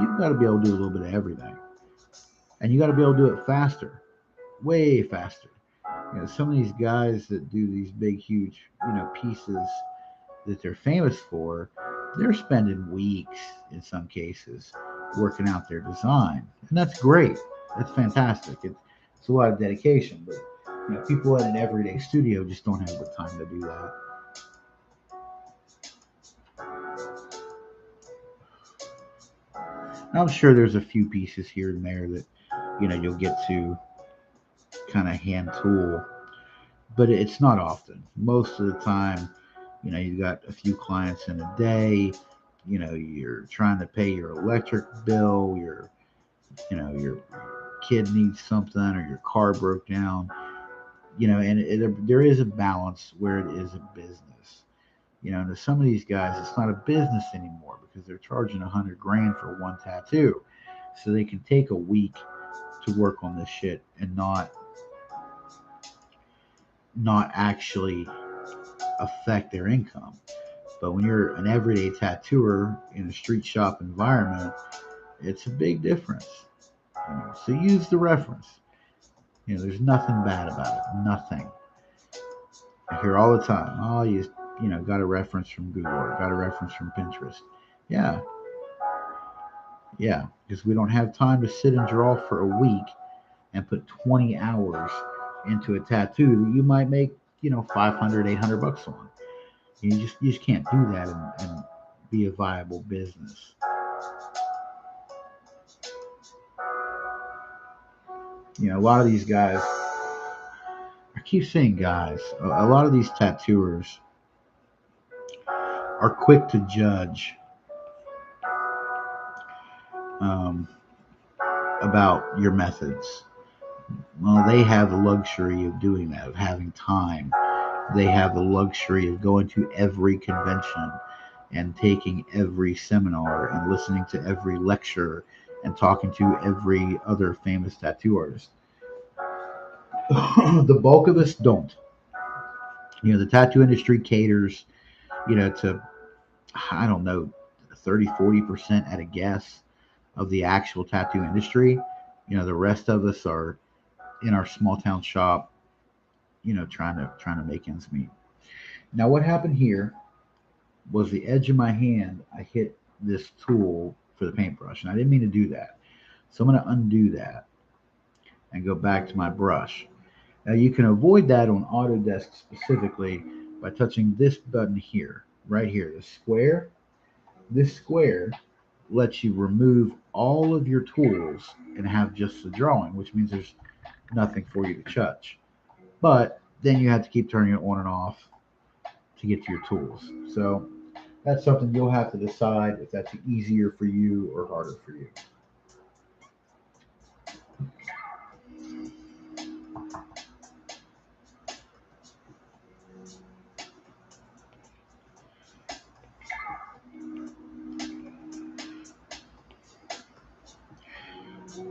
you've got to be able to do a little bit of everything. And you got to be able to do it faster, way faster. Some of these guys that do these big, huge, pieces that they're famous for, they're spending weeks in some cases working out their design. And that's great. That's fantastic. It's a lot of dedication, but people in an everyday studio just don't have the time to do that. I'm sure there's a few pieces here and there that you'll get to kind of hand tool, but it's not often. Most of the time, you've got a few clients in a day. You're trying to pay your electric bill, your kid needs something, or your car broke down. And there is a balance where it is a business. To some of these guys, it's not a business anymore because they're charging 100 grand for one tattoo, so they can take a week to work on this shit and not actually affect their income. But when you're an everyday tattooer in a street shop environment, it's a big difference. So use the reference. There's nothing bad about it. Nothing. I hear all the time, oh, you got a reference from Google or got a reference from Pinterest. Yeah. Yeah. Because we don't have time to sit and draw for a week and put 20 hours into a tattoo that you might make, 500, 800 bucks on. You just can't do that and be a viable business. A lot of these guys, I keep saying guys, a lot of these tattooers are quick to judge um, about your methods. Well, they have the luxury of doing that, of having time. They have the luxury of going to every convention and taking every seminar and listening to every lecture and talking to every other famous tattoo artist. The bulk of us don't. The tattoo industry caters, to, I don't know, 30, 40% at a guess of the actual tattoo industry. The rest of us are in our small town shop, trying to make ends meet. Now, what happened here was the edge of my hand. I hit this tool for the paintbrush, and I didn't mean to do that. So I'm going to undo that and go back to my brush. Now, you can avoid that on Autodesk specifically by touching this button here, right here, the square. This square lets you remove all of your tools and have just the drawing, which means there's nothing for you to touch. But then you have to keep turning it on and off to get to your tools. So that's something you'll have to decide if that's easier for you or harder for you.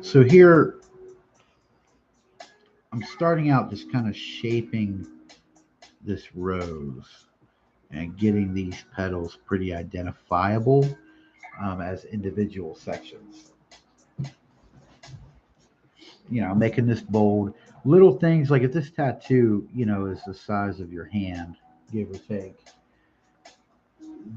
So here, I'm starting out just kind of shaping this rose and getting these petals pretty identifiable as individual sections. Making this bold. Little things like if this tattoo, is the size of your hand, give or take,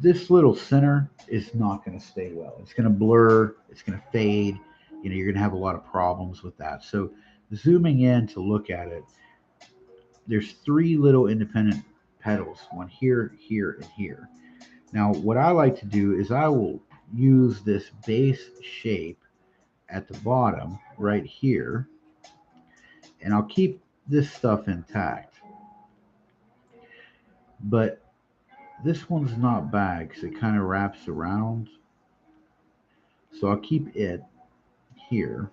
this little center is not going to stay well. It's going to blur. It's going to fade. You're going to have a lot of problems with that. So zooming in to look at it, there's three little independent petals, one here, here, and here. Now, what I like to do is I will use this base shape at the bottom right here, and I'll keep this stuff intact. But this one's not bad because it kind of wraps around. So I'll keep it here.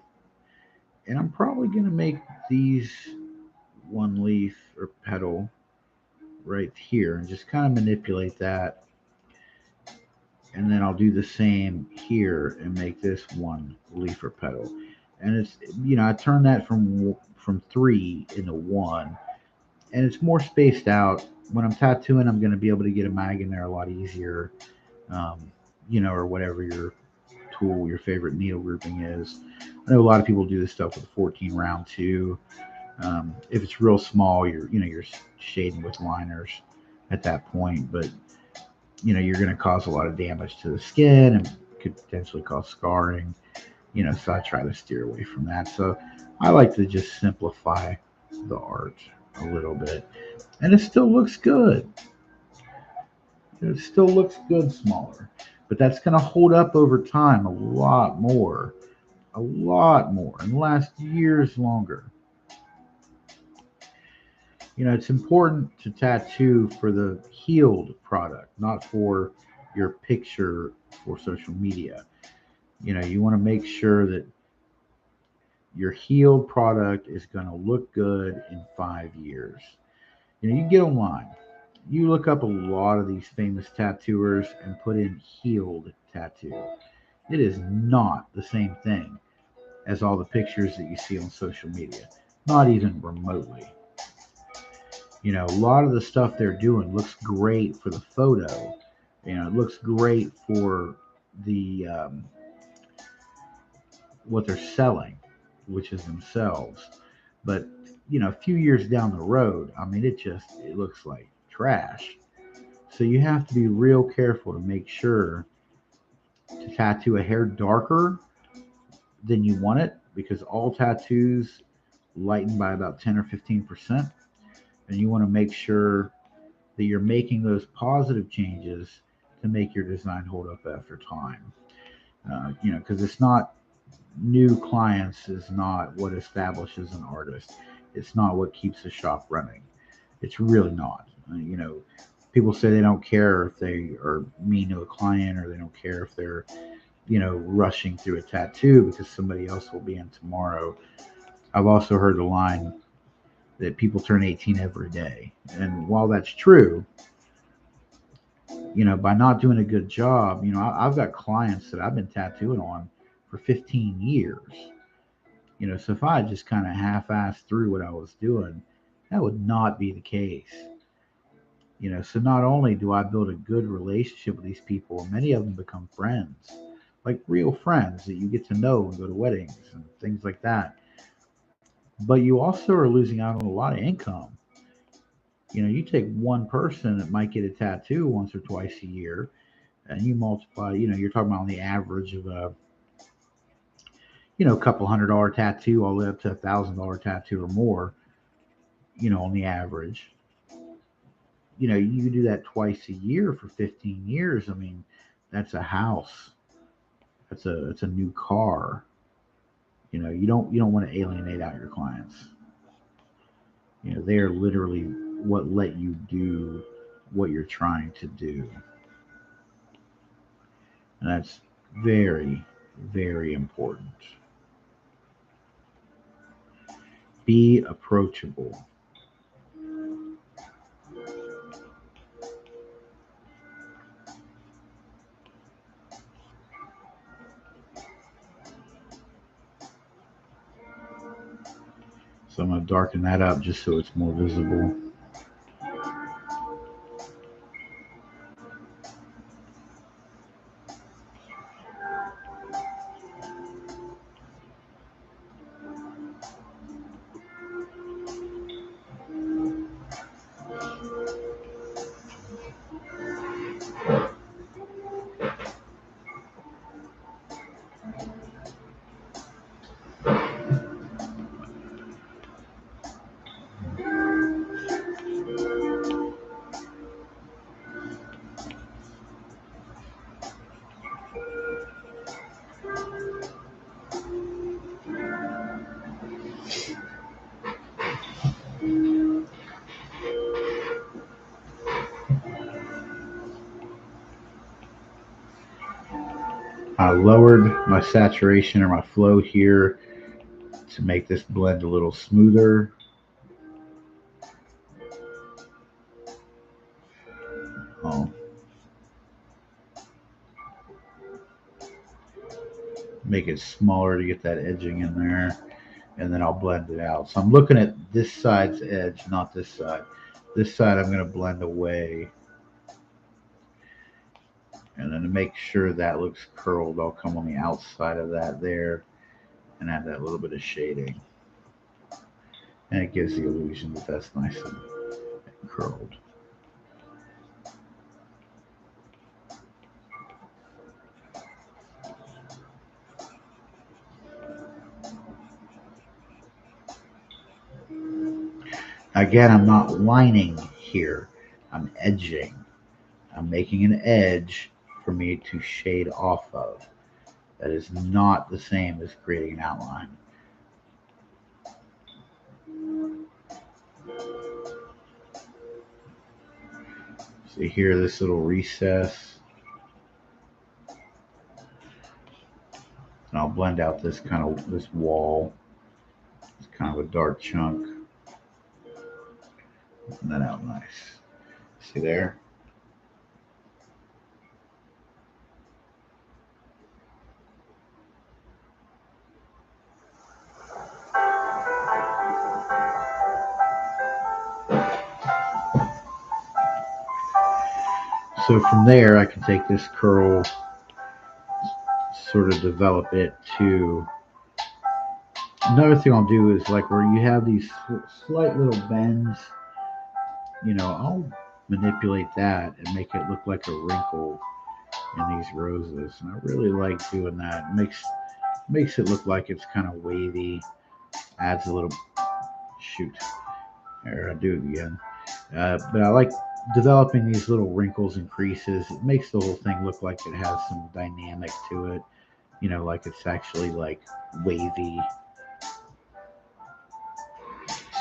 And I'm probably going to make these one leaf or petal right here and just kind of manipulate that. And then I'll do the same here and make this one leaf or petal. And it's, I turn that from three into one. and it's more spaced out. When I'm tattooing, I'm going to be able to get a mag in there a lot easier, um, or whatever your tool, your favorite needle grouping is. I know a lot of people do this stuff with a 14 round too. If it's real small, you're shading with liners at that point, but you're going to cause a lot of damage to the skin and could potentially cause scarring. So I try to steer away from that. So I like to just simplify the art a little bit, and it still looks good. It still looks good smaller, but that's going to hold up over time a lot more, and last years longer. It's important to tattoo for the healed product, not for your picture for social media. You want to make sure that your healed product is going to look good in 5 years. You get online, you look up a lot of these famous tattooers and put in healed tattoo. It is not the same thing as all the pictures that you see on social media, not even remotely. A lot of the stuff they're doing looks great for the photo. It looks great for the what they're selling, which is themselves. But a few years down the road, I mean, it looks like trash. So you have to be real careful to make sure to tattoo a hair darker than you want it, because all tattoos lighten by about 10 or 15%, and you want to make sure that you're making those positive changes to make your design hold up after time. Because it's not new clients is not what establishes an artist. It's not what keeps a shop running. It's really not. People say they don't care if they are mean to a client, or they don't care if they're, rushing through a tattoo because somebody else will be in tomorrow. I've also heard the line that people turn 18 every day. And while that's true, by not doing a good job, I've got clients that I've been tattooing on for 15 years. So if I just kind of half-assed through what I was doing, that would not be the case. So not only do I build a good relationship with these people, many of them become friends, like real friends that you get to know and go to weddings and things like that. But you also are losing out on a lot of income. You take one person that might get a tattoo once or twice a year, and you multiply, you're talking about on the average of a couple $100 tattoo all the way up to $1,000 tattoo or more, on the average. You do that twice a year for 15 years. I mean, that's a house. That's a new car. You don't want to alienate out your clients. They are literally what let you do what you're trying to do. And that's very, very important. Be approachable. So I'm going to darken that up just so it's more visible. I lowered my saturation or my flow here to make this blend a little smoother. I'll make it smaller to get that edging in there. and then I'll blend it out. So I'm looking at this side's edge, not this side. This side I'm going to blend away. And then to make sure that looks curled, I'll come on the outside of that there and add that little bit of shading. And it gives the illusion that that's nice and curled. Again, I'm not lining here. I'm edging. I'm making an edge for me to shade off of. That is not the same as creating an outline. So here, this little recess. And I'll blend out this this wall. It's kind of a dark chunk. Blend that out nice. See there? So from there, I can take this curl, sort of develop it to. Another thing I'll do is like where you have these slight little bends, I'll manipulate that and make it look like a wrinkle in these roses. And I really like doing that. It makes it look like it's kind of wavy, adds a little, shoot, there, I'll do it again. But I like developing these little wrinkles and creases. It makes the whole thing look like it has some dynamic to it, like it's actually like wavy.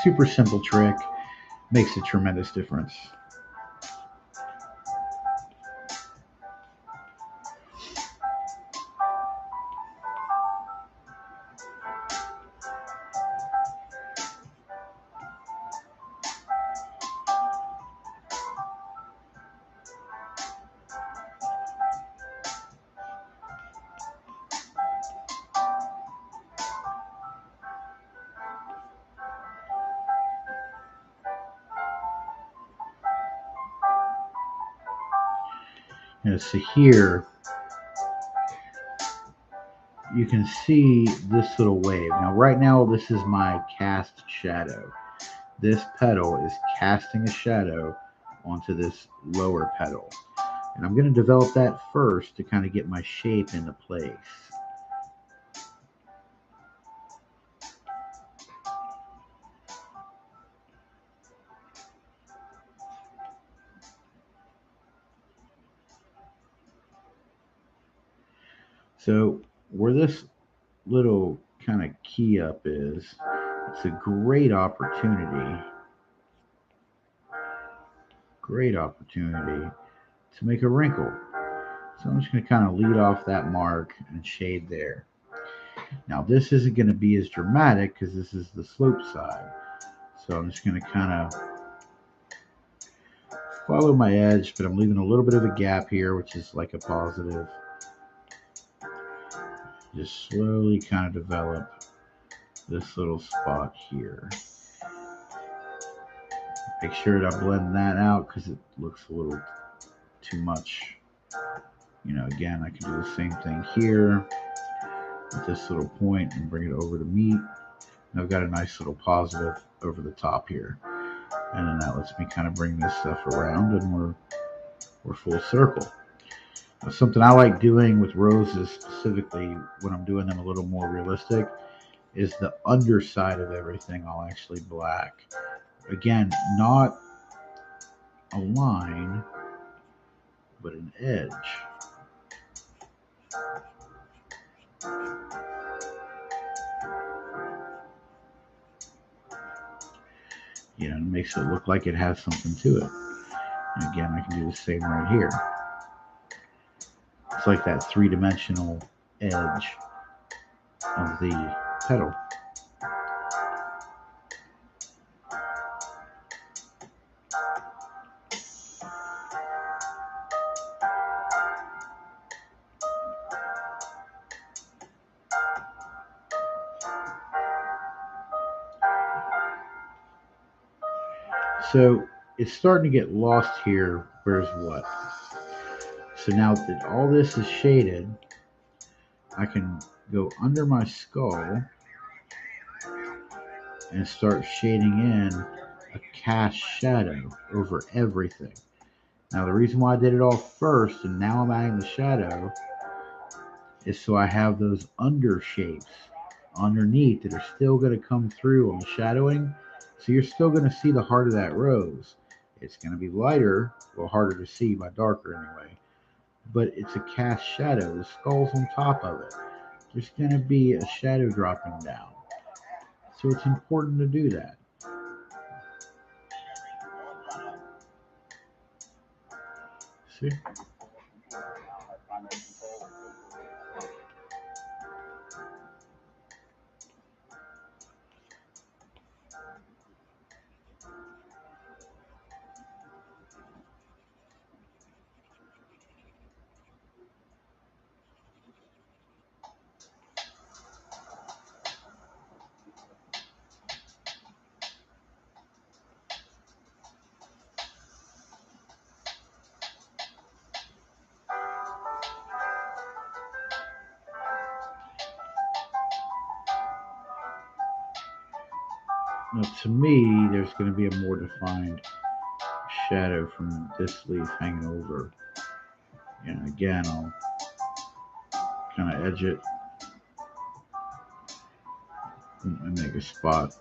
Super simple trick, makes a tremendous difference. So here you can see this little wave. Now right now this is my cast shadow. This petal is casting a shadow onto this lower petal. And I'm going to develop that first to kind of get my shape into place. So where this little kind of key up is, it's a great opportunity to make a wrinkle. So I'm just going to kind of lead off that mark and shade there. Now this isn't going to be as dramatic because this is the slope side. So I'm just going to kind of follow my edge, but I'm leaving a little bit of a gap here, which is like a positive. Just slowly kind of develop this little spot here. Make sure that I blend that out because it looks a little too much. Again, I can do the same thing here with this little point and bring it over to meet. And I've got a nice little positive over the top here. And then that lets me kind of bring this stuff around and we're full circle. Now, something I like doing with roses specifically when I'm doing them a little more realistic is the underside of everything I'll actually black. Again, not a line, but an edge. It makes it look like it has something to it. And again, I can do the same right here. It's like that three-dimensional edge of the petal. So it's starting to get lost here. Where's what? So now that all this is shaded, I can go under my skull and start shading in a cast shadow over everything. Now the reason why I did it all first and now I'm adding the shadow is so I have those under shapes underneath that are still going to come through on the shadowing. So you're still going to see the heart of that rose. It's going to be lighter, a little harder to see by darker anyway. But it's a cast shadow. The skull's on top of it. There's going to be a shadow dropping down. So it's important to do that. See? Now, to me, there's going to be a more defined shadow from this leaf hanging over. And again, I'll kind of edge it and make a spot.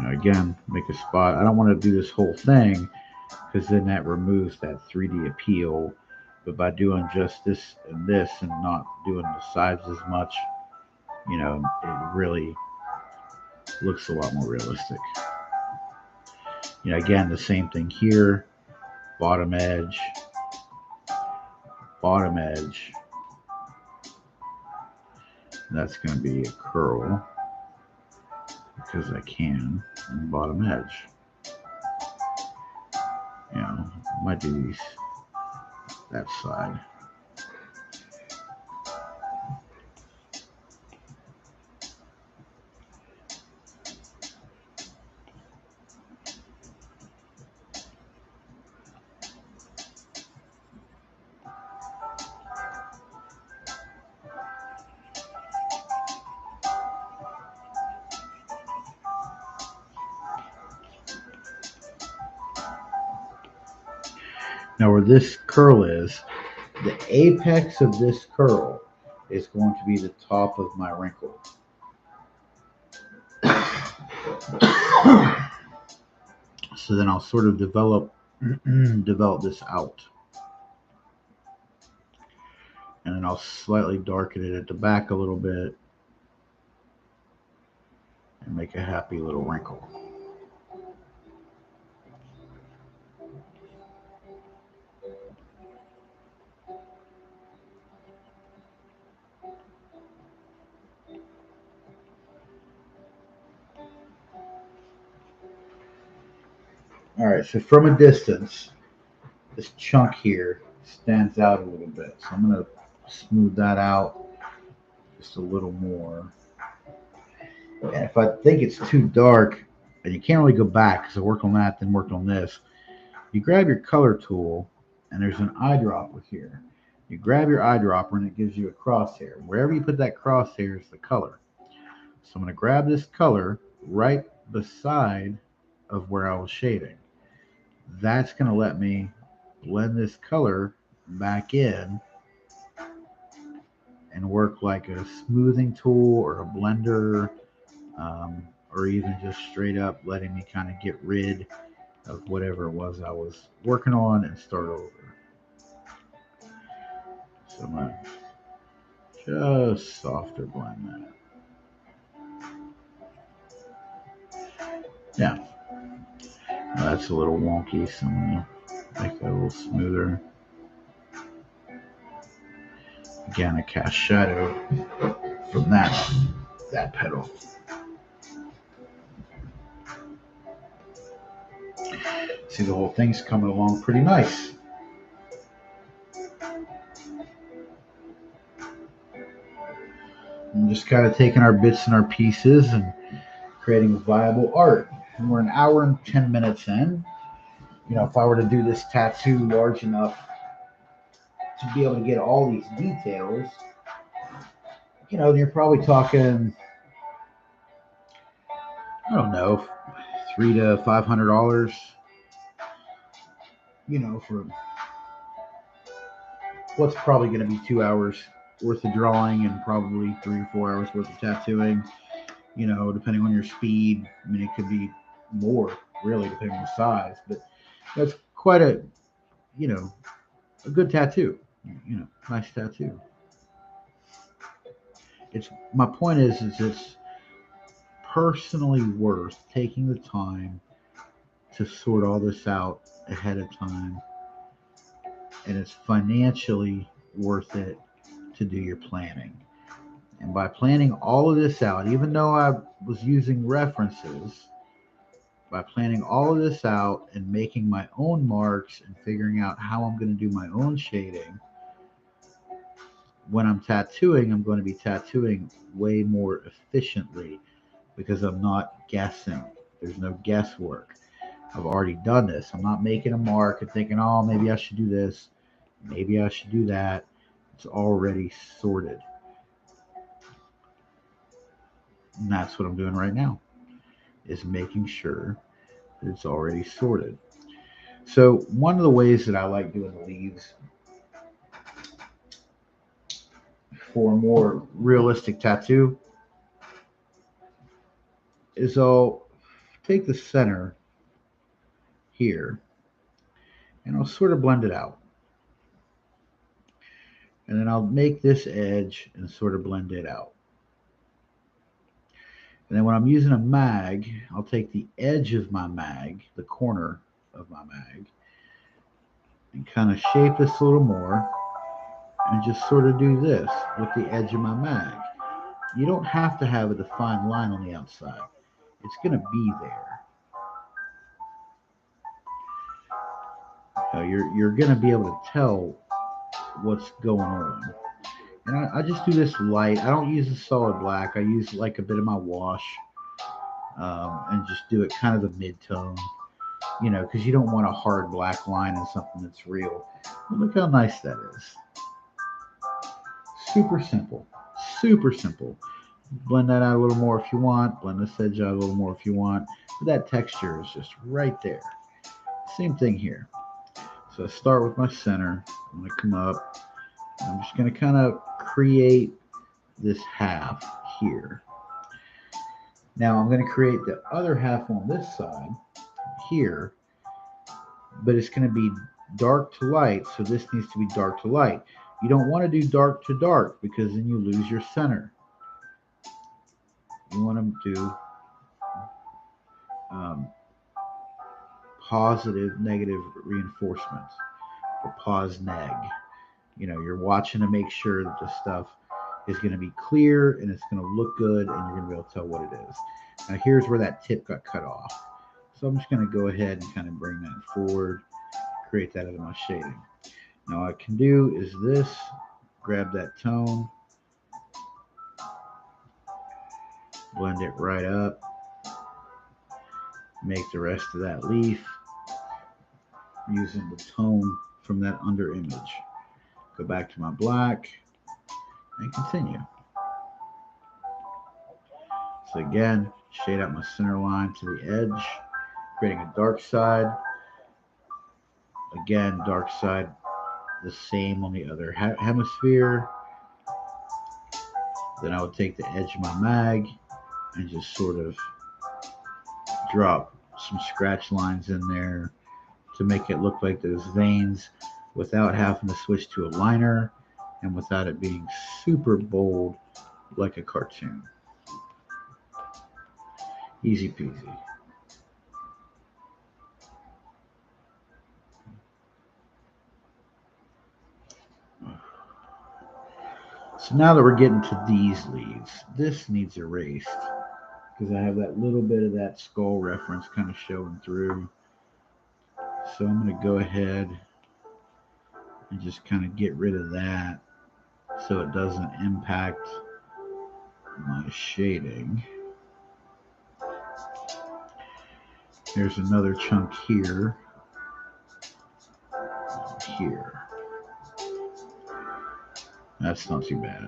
Again, make a spot. I don't want to do this whole thing because then that removes that 3D appeal. But by doing just this and not doing the sides as much, it really looks a lot more realistic. Again, the same thing here. Bottom edge. That's going to be a curl because I can. And bottom edge. Might do these that side. Now where this curl is, the apex of this curl is going to be the top of my wrinkle. So then I'll sort of develop this out. And then I'll slightly darken it at the back a little bit and make a happy little wrinkle. All right, so from a distance, this chunk here stands out a little bit. So I'm going to smooth that out just a little more. And if I think it's too dark, and you can't really go back because I worked on that, then worked on this, you grab your color tool, and there's an eyedropper here. You grab your eyedropper, and it gives you a crosshair. Wherever you put that crosshair is the color. So I'm going to grab this color right beside of where I was shading. That's going to let me blend this color back in and work like a smoothing tool or a blender, or even just straight up letting me kind of get rid of whatever it was I was working on and start over. So I'm going to just softer blend that. Yeah, that's a little wonky, so I'm going to make that a little smoother. Again, a cast shadow from that petal. See, the whole thing's coming along pretty nice. and just kind of taking our bits and our pieces and creating viable art. And we're an hour and 10 minutes in. If I were to do this tattoo large enough to be able to get all these details, you're probably talking, I don't know, $300 to $500, for what's probably going to be 2 hours worth of drawing and probably 3 or 4 hours worth of tattooing, depending on your speed. I mean, it could be more, really, depending on the size, but that's quite you know, a good tattoo, nice tattoo. My point is it's personally worth taking the time to sort all this out ahead of time, and it's financially worth it to do your planning. And by planning all of this out, even though I was using references, by planning all of this out and making my own marks and figuring out how I'm going to do my own shading, when I'm tattooing, I'm going to be tattooing way more efficiently because I'm not guessing. There's no guesswork. I've already done this. I'm not making a mark and thinking, oh, maybe I should do this, maybe I should do that. It's already sorted. And that's what I'm doing right now, is making sure that it's already sorted. So one of the ways that I like doing the leaves for a more realistic tattoo is I'll take the center here and I'll sort of blend it out. And then I'll make this edge and sort of blend it out. And then when I'm using a mag, I'll take the edge of my mag, the corner of my mag, and kind of shape this a little more and just sort of do this with the edge of my mag. You don't have to have a defined line on the outside. It's going to be there. You're going to be able to tell what's going on. And I just do this light. I don't use a solid black. I use like a bit of my wash, and just do it kind of the mid-tone, because you don't want a hard black line in something that's real. But look how nice that is. Super simple. Super simple. Blend that out a little more if you want. Blend this edge out a little more if you want. But that texture is just right there. Same thing here. So I start with my center. I'm going to come up. I'm just going to kind of create this half here. Now I'm going to create the other half on this side here, but it's going to be dark to light, so this needs to be dark to light. You don't want to do dark to dark because then you lose your center. You want to do positive, negative reinforcements, or pos neg. You're watching to make sure that the stuff is going to be clear and it's going to look good and you're going to be able to tell what it is. Now here's where that tip got cut off. So I'm just going to go ahead and kind of bring that forward, create that out of my shading. Now what I can do is this, grab that tone, blend it right up, make the rest of that leaf using the tone from that under image. Go back to my black and continue. So again, shade out my center line to the edge, creating a dark side. Again, dark side the same on the other hemisphere. Then I would take the edge of my mag and just sort of drop some scratch lines in there to make it look like those veins without having to switch to a liner and without it being super bold like a cartoon. Easy peasy. So now that we're getting to these leaves, this needs erased because I have that little bit of that skull reference kind of showing through. So I'm going to go ahead and just kind of get rid of that so it doesn't impact my shading. There's another chunk here. Here. That's not too bad.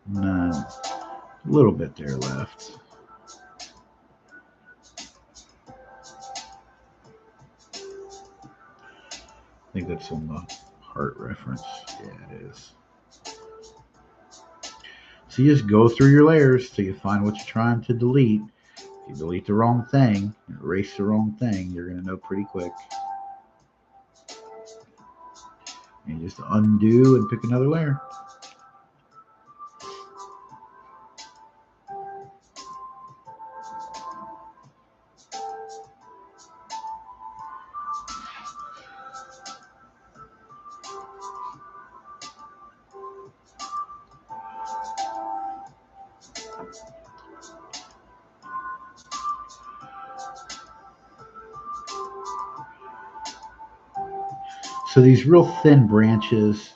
None. A little bit there left. I think that's on the heart reference. Yeah, it is. So you just go through your layers till you find what you're trying to delete. If you delete the wrong thing, erase the wrong thing, you're going to know pretty quick. And you just undo and pick another layer. So these real thin branches,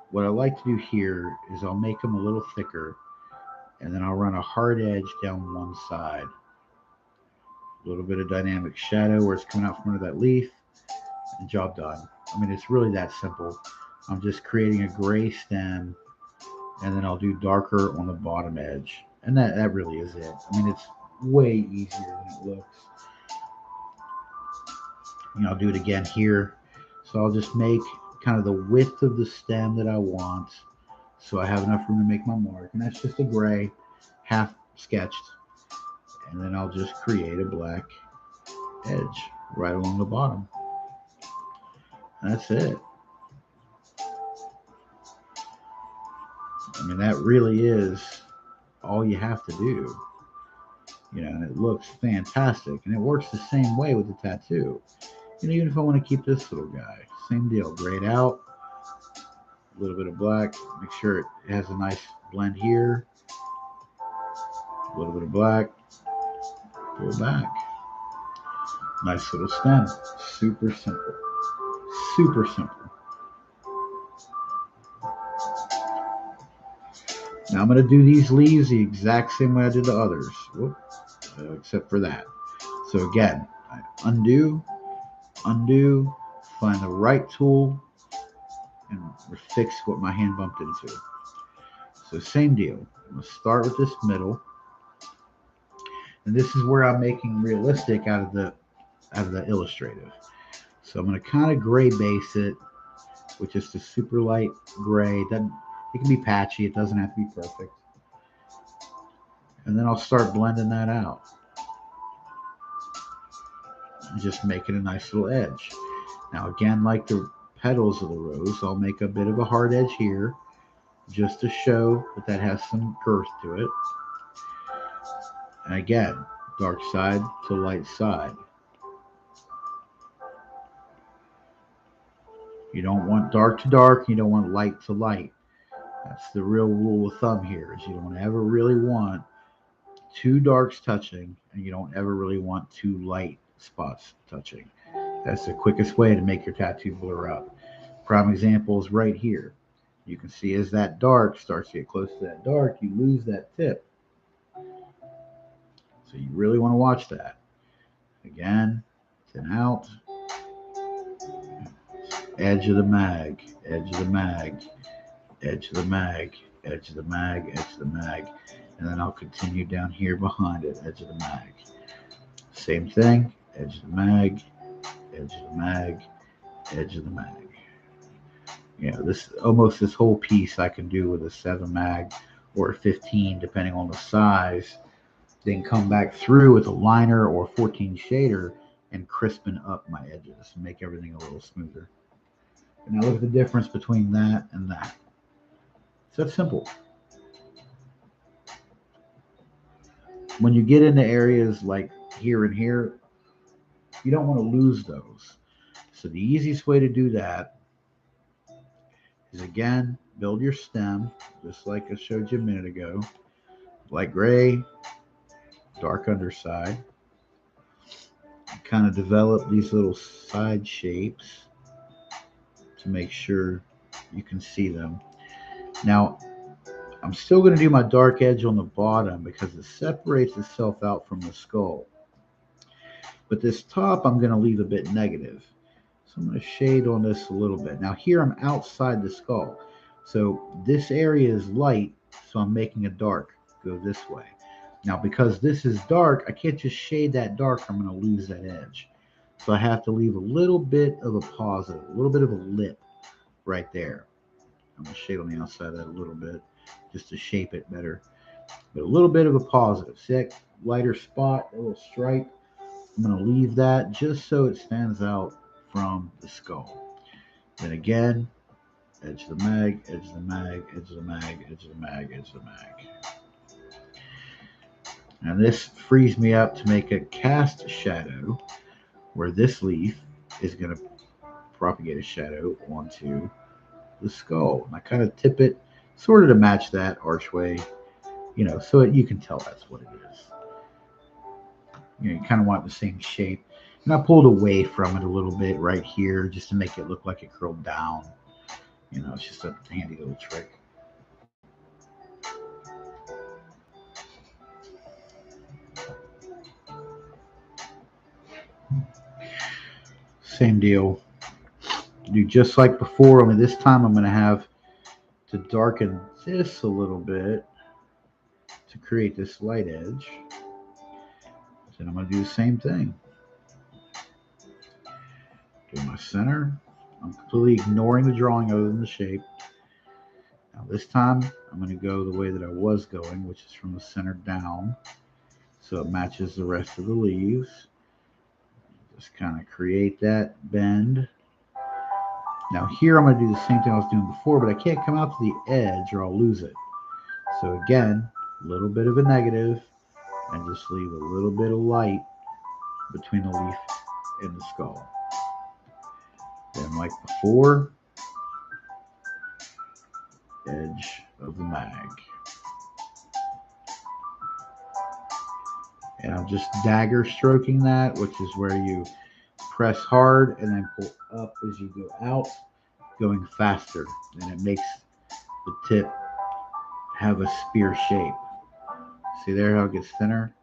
what I like to do here is I'll make them a little thicker, and then I'll run a hard edge down one side. A little bit of dynamic shadow where it's coming out from under that leaf, and job done. I mean, it's really that simple. I'm just creating a gray stem, and then I'll do darker on the bottom edge. And that really is it. I mean, it's way easier than it looks. I'll do it again here. So I'll just make kind of the width of the stem that I want, so I have enough room to make my mark. And that's just a gray, half sketched. And then I'll just create a black edge right along the bottom. That's it. I mean, that really is all you have to do. And it looks fantastic. And it works the same way with the tattoo. Even if I want to keep this little guy, same deal. Grayed out, a little bit of black. Make sure it has a nice blend here. A little bit of black. Pull back. Nice little stem. Super simple. Super simple. Now I'm going to do these leaves the exact same way I did the others. Except for that. So again, I undo, find the right tool, and fix what my hand bumped into. So same deal. I'm going to start with this middle. And this is where I'm making realistic out of the illustrative. So I'm going to kind of gray base it with just a super light gray. It can be patchy. It doesn't have to be perfect. And then I'll start blending that out. And just making a nice little edge. Now again, like the petals of the rose, I'll make a bit of a hard edge here just to show that has some girth to it. And again, dark side to light side. You don't want dark to dark, you don't want light to light. That's the real rule of thumb here, is you don't ever really want two darks touching, and you don't ever really want two light spots touching. That's the quickest way to make your tattoo blur up. Prime example is right here. You can see as that dark starts to get close to that dark, you lose that tip. So you really want to watch that. Again, thin out. Edge of the mag, edge of the mag, edge of the mag, edge of the mag, edge of the mag. And then I'll continue down here behind it, edge of the mag. Same thing, edge of the mag, edge of the mag, edge of the mag. This whole piece I can do with a 7 mag or a 15, depending on the size. Then come back through with a liner or 14 shader and crispen up my edges and make everything a little smoother. And now look at the difference between that and that. It's that simple. When you get into areas like here and here, you don't want to lose those. So the easiest way to do that is, again, build your stem, just like I showed you a minute ago. Light gray, dark underside. Kind of develop these little side shapes to make sure you can see them. Now, I'm still going to do my dark edge on the bottom because it separates itself out from the skull. But this top, I'm going to leave a bit negative. So I'm going to shade on this a little bit. Now here I'm outside the skull. So this area is light, so I'm making a dark go this way. Now because this is dark, I can't just shade that dark, I'm going to lose that edge. So I have to leave a little bit of a positive, a little bit of a lip right there. I'm going to shade on the outside of that a little bit just to shape it better. But a little bit of a positive. See that lighter spot, a little stripe? I'm going to leave that just so it stands out from the skull. Then again, edge of the mag, edge of the mag, edge of the mag, edge of the mag, edge of the mag. And this frees me up to make a cast shadow where this leaf is going to propagate a shadow onto the skull. And I kind of tip it sort of to match that archway, so that you can tell that's what it is. You kind of want the same shape. And I pulled away from it a little bit right here just to make it look like it curled down. It's just a handy little trick. Same deal. Do just like before, only this time I'm going to have to darken this a little bit to create this light edge. Then I'm going to do the same thing. Do my center. I'm completely ignoring the drawing other than the shape. Now this time I'm going to go the way that I was going, which is from the center down, so it matches the rest of the leaves. Just kind of create that bend. Now here I'm going to do the same thing I was doing before, but I can't come out to the edge or I'll lose it. So again, a little bit of a negative and just leave a little bit of light between the leaf and the skull. Then like before, edge of the mag. And I'm just dagger stroking that, which is where you press hard and then pull up as you go out, going faster. And it makes the tip have a spear shape. See there how it gets thinner?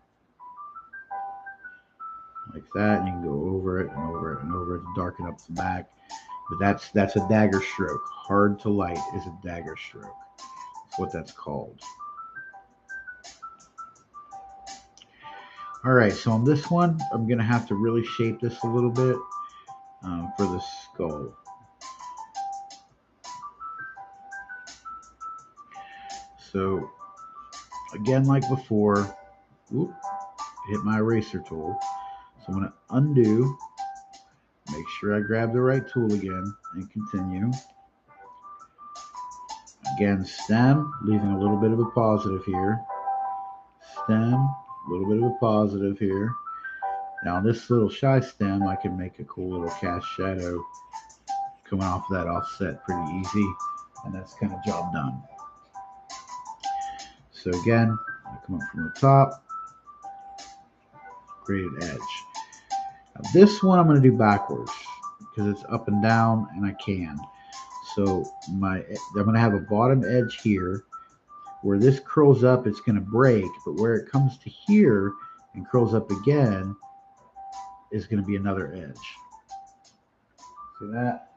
Like that, and you can go over it and over it and over it to darken up the back. But that's a dagger stroke. Hard to light is a dagger stroke. That's what that's called. All right, so on this one, I'm going to have to really shape this a little bit for the skull. So, again, like before, hit my eraser tool. So I'm going to undo, make sure I grab the right tool again, and continue. Again, stem, leaving a little bit of a positive here. Stem, a little bit of a positive here. Now this little shy stem, I can make a cool little cast shadow coming off that offset pretty easy, and that's kind of job done. So again, I come up from the top, create an edge. Now this one I'm going to do backwards because it's up and down, and I can. So I'm going to have a bottom edge here. Where this curls up, it's going to break, but where it comes to here and curls up again is going to be another edge. See that?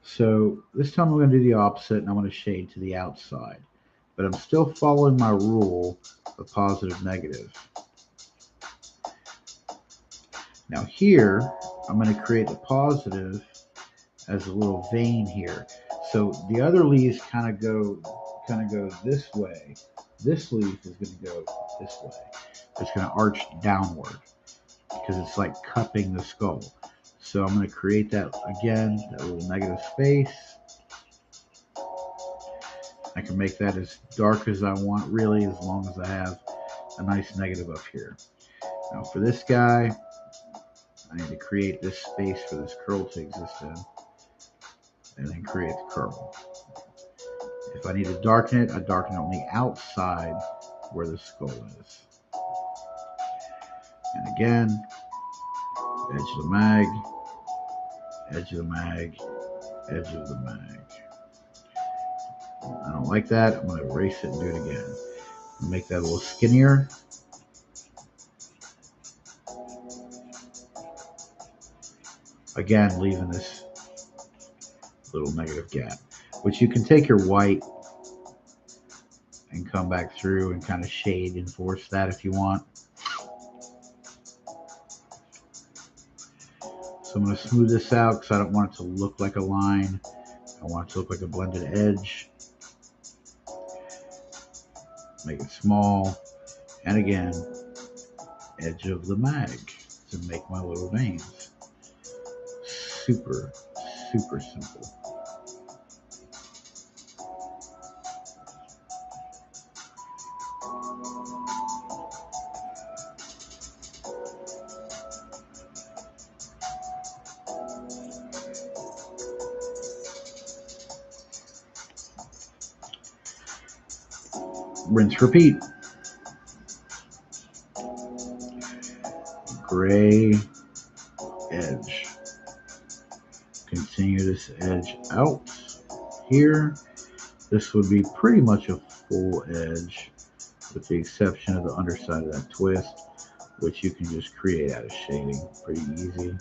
So this time I'm going to do the opposite, and I want to shade to the outside. But I'm still following my rule of positive, negative. Now here, I'm going to create the positive as a little vein here. So the other leaves kind of go this way. This leaf is going to go this way. It's going to arch downward because it's like cupping the skull. So I'm going to create that again, that little negative space. I can make that as dark as I want, really, as long as I have a nice negative up here. Now for this guy, I need to create this space for this curl to exist in, and then create the curl. If I need to darken it, I darken it on the outside where the skull is. And again, edge of the mag, edge of the mag, edge of the mag. I don't like that. I'm going to erase it and do it again. Make that a little skinnier. Again, leaving this little negative gap, which you can take your white and come back through and kind of shade and force that if you want. So I'm going to smooth this out because I don't want it to look like a line. I want it to look like a blended edge. Make it small. And again, edge of the mag to make my little veins. Super, super simple. Rinse, repeat. Gray edge. Continue this edge out here. This would be pretty much a full edge with the exception of the underside of that twist, which you can just create out of shading pretty easy.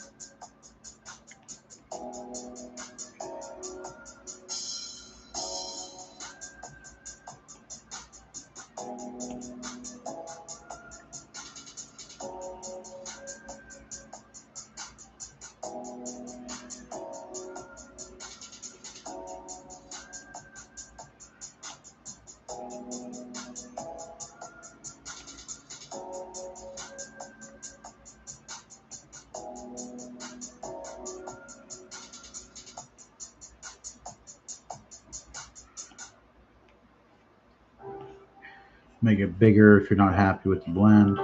Make it bigger if you're not happy with the blend.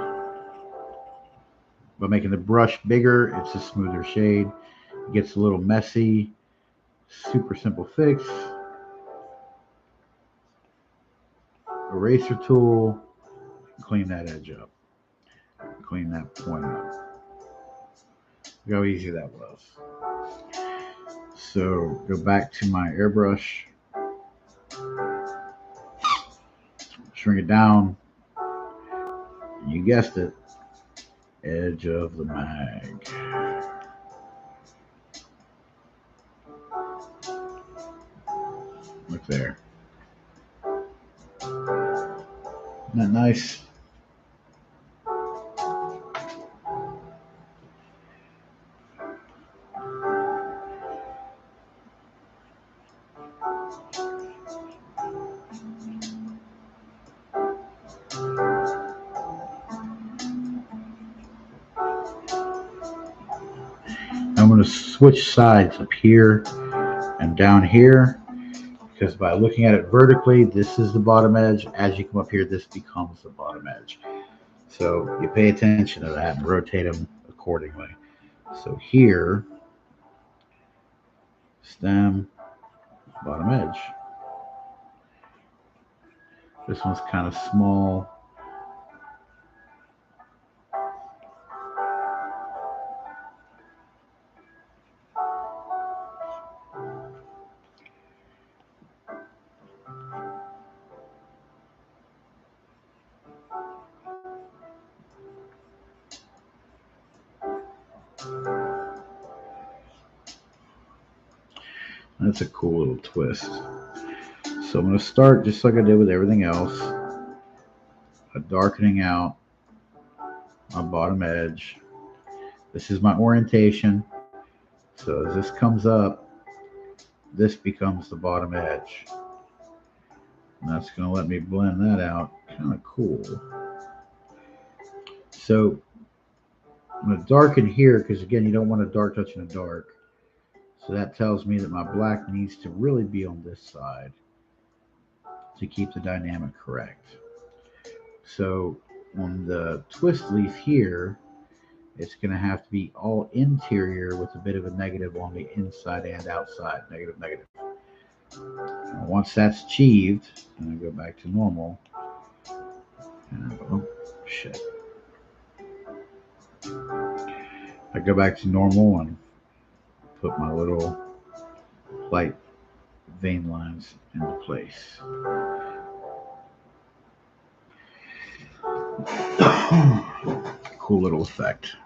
By making the brush bigger, it's a smoother shade. It gets a little messy. Super simple fix. Eraser tool. Clean that edge up. Clean that point up. Look how easy that was. So go back to my airbrush. Shrink it down. You guessed it. Edge of the mag. Look there. Isn't that nice? I'm going to switch sides up here and down here because by looking at it vertically, this is the bottom edge. As you come up here, this becomes the bottom edge. So you pay attention to that and rotate them accordingly. So here, stem, bottom edge. This one's kind of small. That's a cool little twist. So I'm going to start just like I did with everything else, darkening out my bottom edge. This is my orientation. So as this comes up, this becomes the bottom edge. And that's going to let me blend that out. Kind of cool. So I'm going to darken here because, again, you don't want a dark touch in the dark. So that tells me that my black needs to really be on this side to keep the dynamic correct. So on the twist leaf here, it's going to have to be all interior with a bit of a negative on the inside and outside. Negative, negative. And once that's achieved, I'm going to go back to normal. And oh, shit. I go back to normal and put my little light vein lines into place. Cool little effect.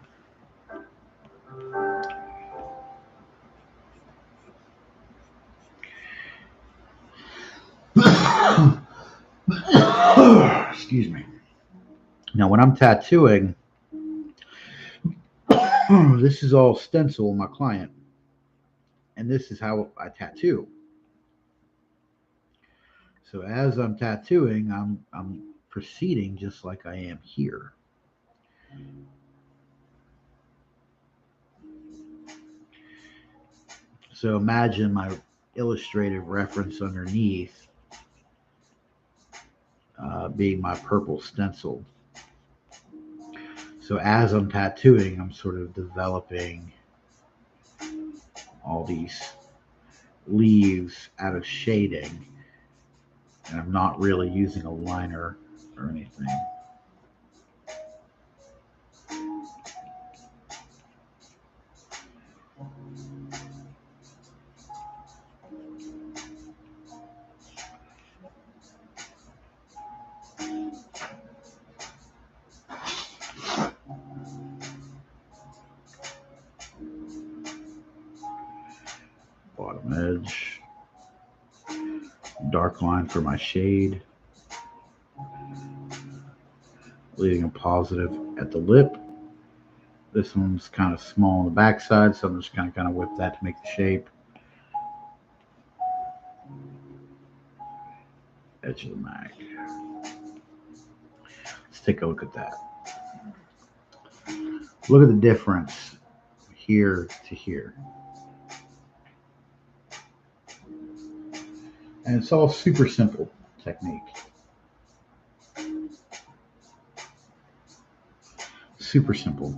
Excuse me. Now, when I'm tattooing, this is all stencil my client, and this is how I tattoo. So as I'm tattooing, I'm proceeding just like I am here. So imagine my illustrative reference underneath being my purple stencil. So as I'm tattooing, I'm sort of developing all these leaves out of shading, and I'm not really using a liner or anything. Bottom edge, dark line for my shade, leaving a positive at the lip. This one's kind of small on the backside, so I'm just going to kind of whip that to make the shape. Edge of the mag. Let's take a look at that. Look at the difference here to here. And it's all super simple technique. Super simple.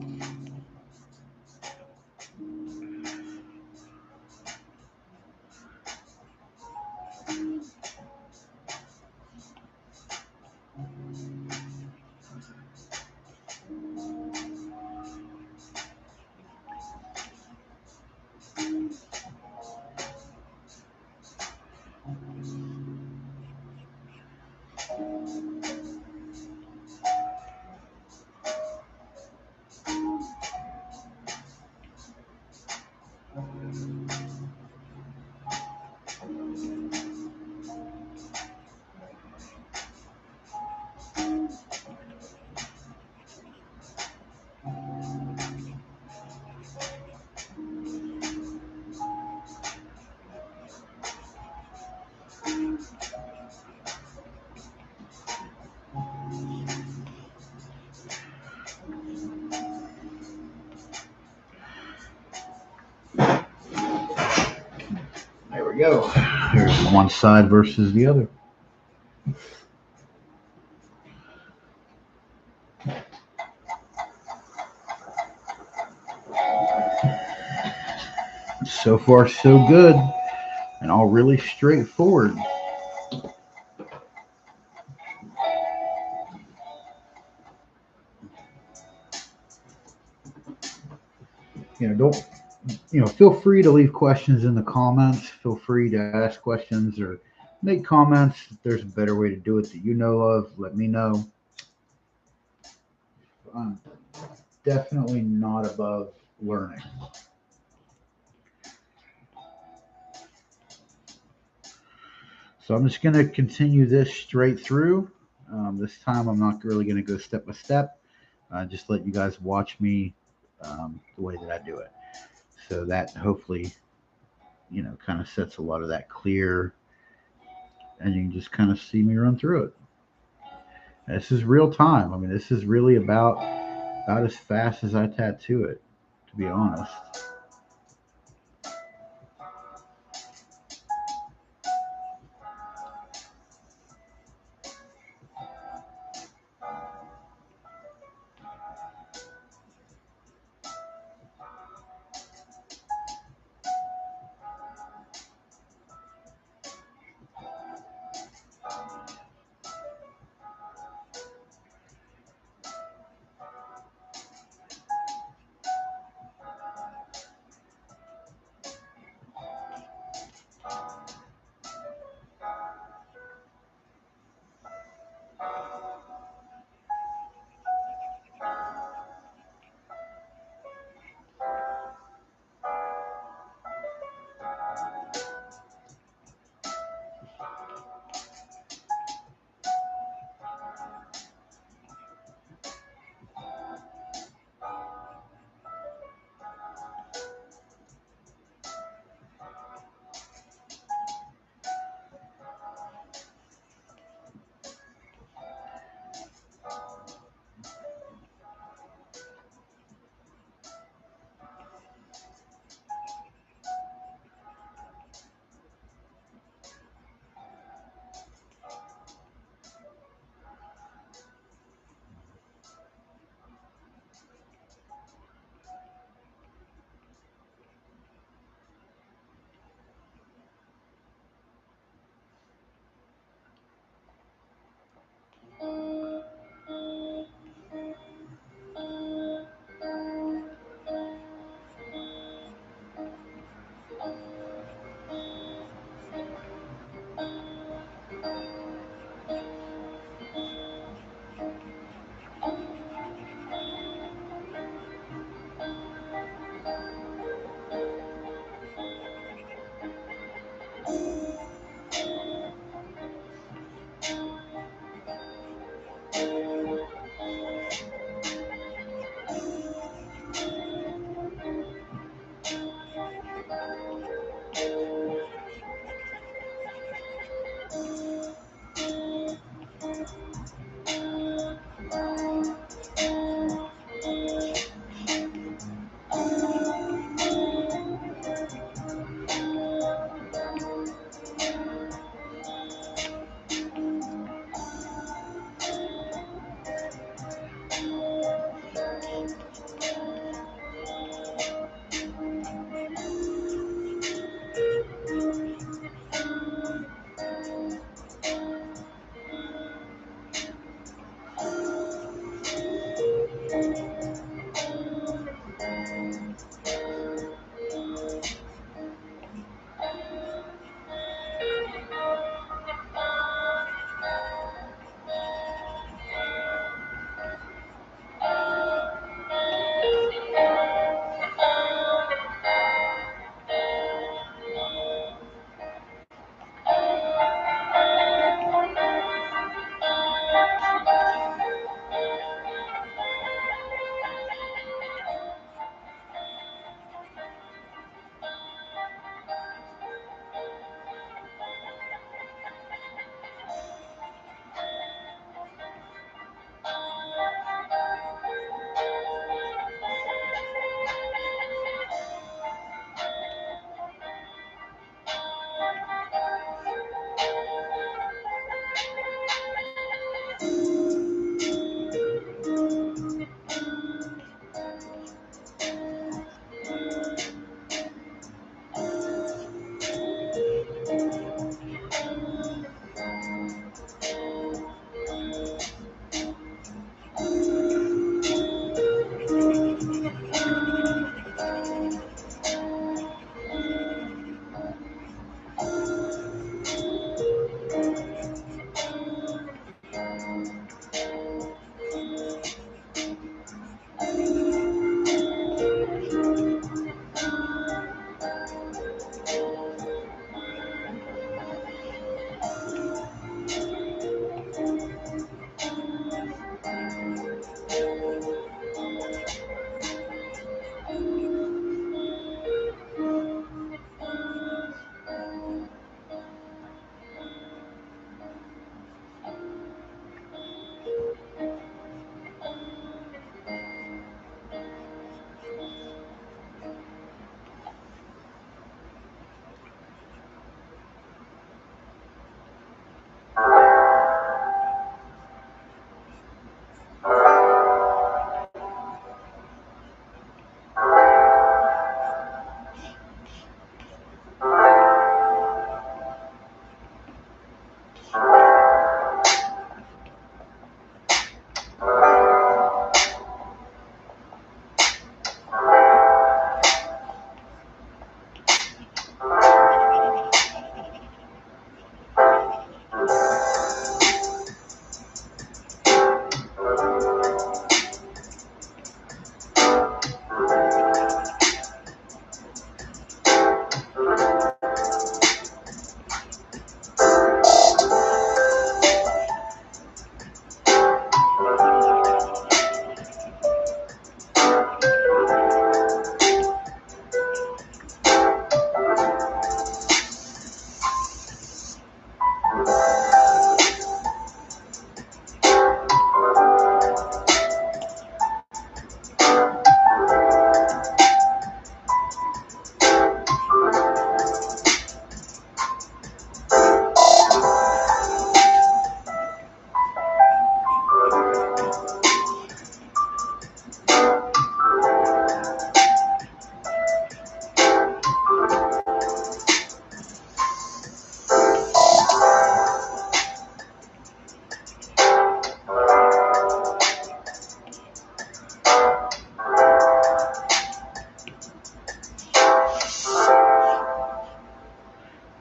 There we go. Here's one side versus the other. So far, so good, and all really straightforward. Don't feel free to leave questions in the comments. Feel free to ask questions or make comments. If there's a better way to do it that you know of, let me know. I'm definitely not above learning. So I'm just going to continue this straight through. This time I'm not really going to go step by step. Just let you guys watch me the way that I do it. So that hopefully, kind of sets a lot of that clear, and you can just kind of see me run through it. This is real time. I mean, this is really about as fast as I tattoo it, to be honest.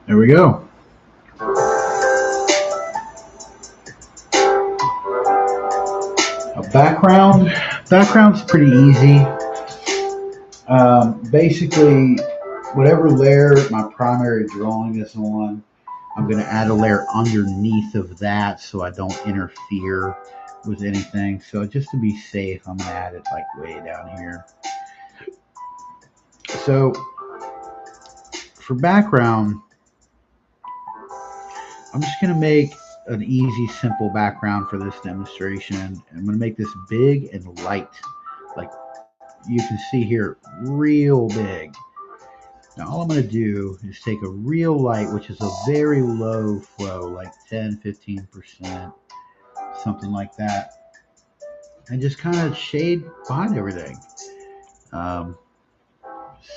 There we go. Background's pretty easy. Basically, whatever layer my primary drawing is on, I'm going to add a layer underneath of that so I don't interfere with anything. So just to be safe, I'm gonna add it like way down here. So for background, I'm just gonna make an easy, simple background for this demonstration. I'm gonna make this big and light, like you can see here, real big. Now all I'm going to do is take a real light, which is a very low flow, like 10, 15%, something like that, and just kind of shade behind everything. Um,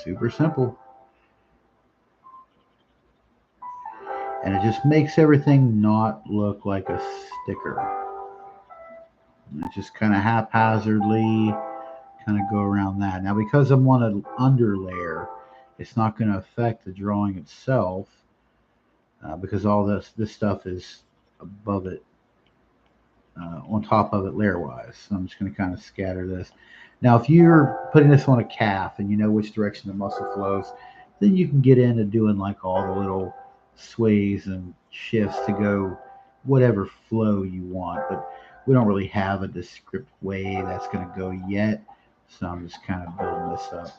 Super simple. And it just makes everything not look like a sticker. And it just kind of haphazardly kind of go around that. Now because I'm on an under layer, it's not going to affect the drawing itself because all this stuff is above it, on top of it layer wise. So I'm just going to kind of scatter this. Now if you're putting this on a calf and you know which direction the muscle flows, then you can get into doing like all the little sways and shifts to go whatever flow you want. But we don't really have a descript way that's going to go yet. So I'm just kind of building this up.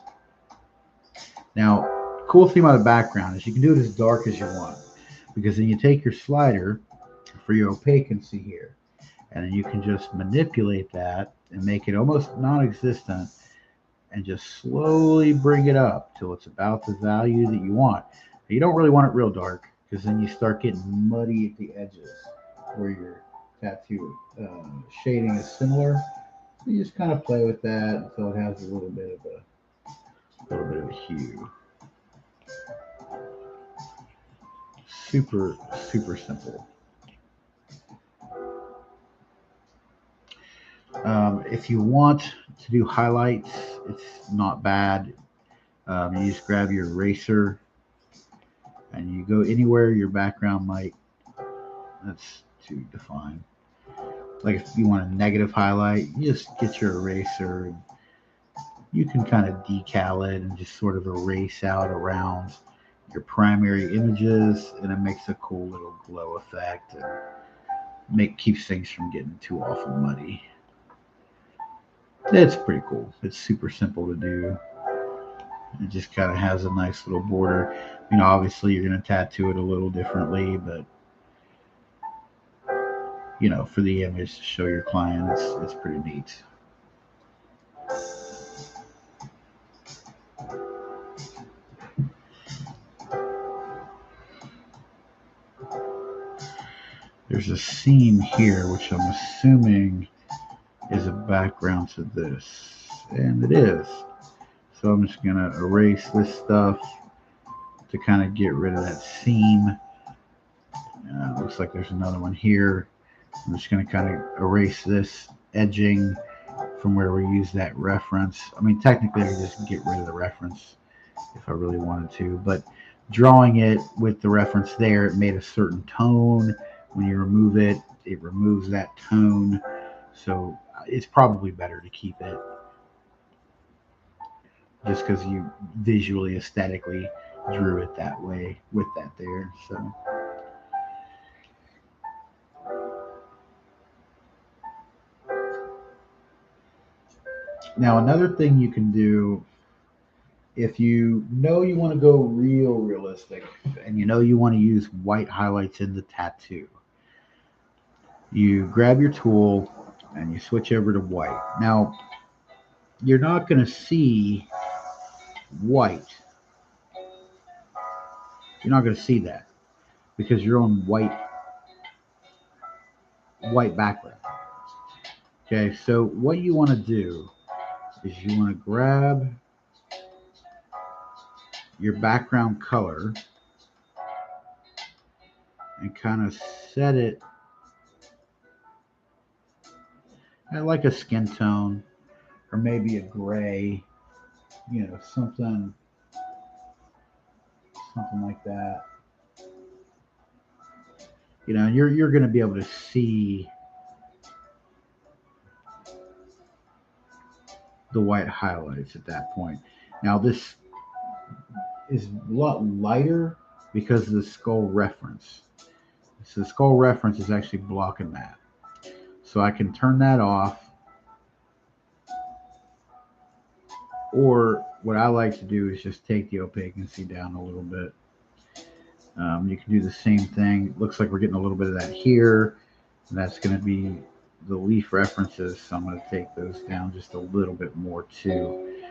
Now, cool thing about the background is you can do it as dark as you want, because then you take your slider for your opaquency here, and then you can just manipulate that and make it almost non-existent and just slowly bring it up till it's about the value that you want. You don't really want it real dark because then you start getting muddy at the edges where your tattoo shading is similar. You just kind of play with that until it has a little bit of a hue. Super, super simple. If you want to do highlights, it's not bad. You just grab your eraser and you go anywhere your background might. That's too defined. Like if you want a negative highlight, you just get your eraser and you can kind of decal it and just sort of erase out around your primary images, and it makes a cool little glow effect and keeps things from getting too awful muddy. It's pretty cool. It's super simple to do. It just kind of has a nice little border. Obviously you're going to tattoo it a little differently, but for the image to show your client, it's pretty neat. There's a seam here, which I'm assuming is a background to this, and it is. So I'm just gonna erase this stuff to kind of get rid of that seam. Looks like there's another one here. I'm just gonna kind of erase this edging from where we use that reference. I mean, technically I could just get rid of the reference if I really wanted to, but drawing it with the reference there, it made a certain tone. When you remove it, it removes that tone. So it's probably better to keep it just because you visually, aesthetically drew it that way with that there. So now another thing you can do, if you know you want to go realistic and you want to use white highlights in the tattoo, you grab your tool and you switch over to white. Now you're not going to see white. You're not going to see that because you're on white background. Okay, so what you want to do is you want to grab your background color and kind of set it at like a skin tone or maybe a gray, something like that. You're going to be able to see the white highlights at that point. Now this is a lot lighter because of the skull reference. So the skull reference is actually blocking that. So I can turn that off. Or what I like to do is just take the opaquency down a little bit. You can do the same thing. Looks like we're getting a little bit of that here. And that's going to be the leaf references. So I'm going to take those down just a little bit more too.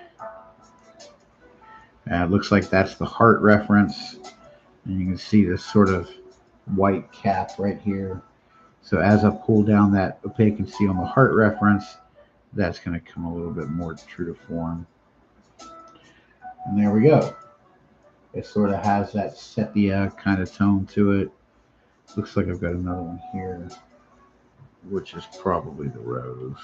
It looks like that's the heart reference. And you can see this sort of white cap right here. So as I pull down that opaquency on the heart reference, that's going to come a little bit more true to form. And there we go. It sort of has that sepia kind of tone to it. Looks like I've got another one here, which is probably the rose.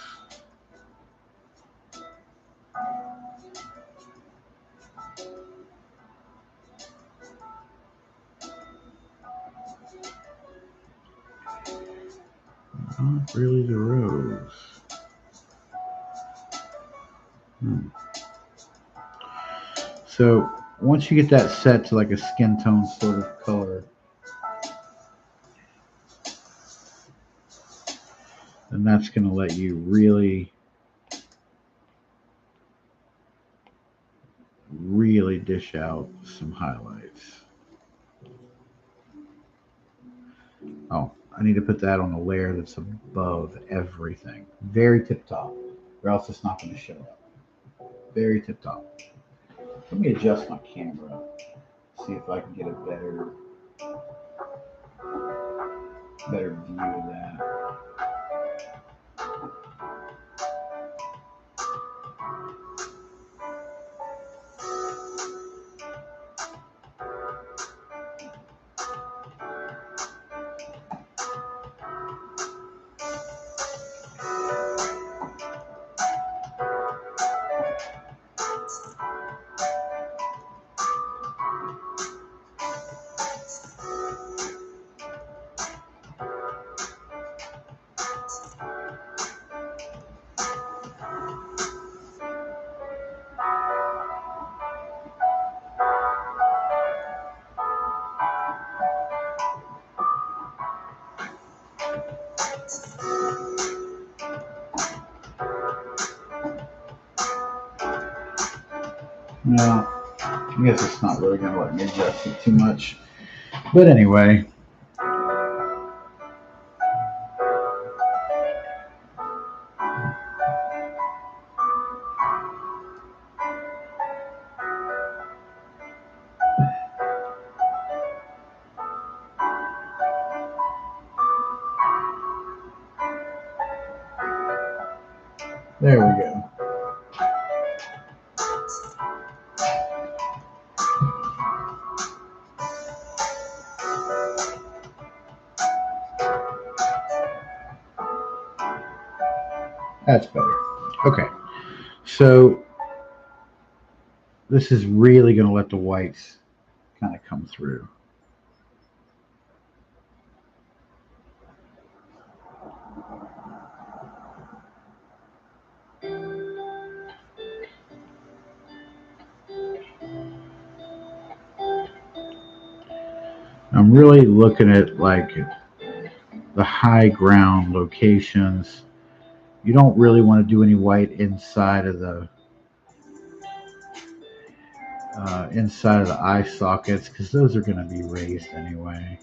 Not really the rose. So once you get that set to like a skin tone sort of color, then that's going to let you really dish out some highlights. Oh, I need to put that on a layer that's above everything. Very tip top, or else it's not going to show up. Very tip top. Let me adjust my camera, see if I can get a better view of that. No, I guess it's not really going to let me adjust it too much. But anyway. There we go. That's better. Okay. So this is really going to let the whites kind of come through. I'm really looking at like the high ground locations. You don't really want to do any white inside of the eye sockets because those are going to be raised anyway.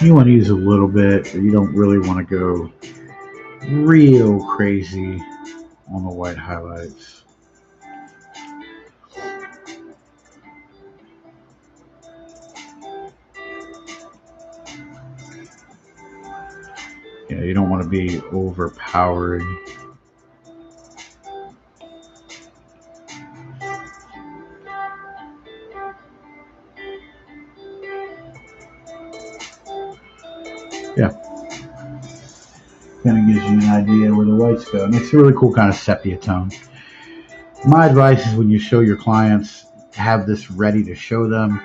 You want to use a little bit, but you don't really want to go real crazy on the white highlights. You don't want to be overpowering. Yeah, kind of gives you an idea where the whites go. And it's a really cool kind of sepia tone. My advice is when you show your clients, have this ready to show them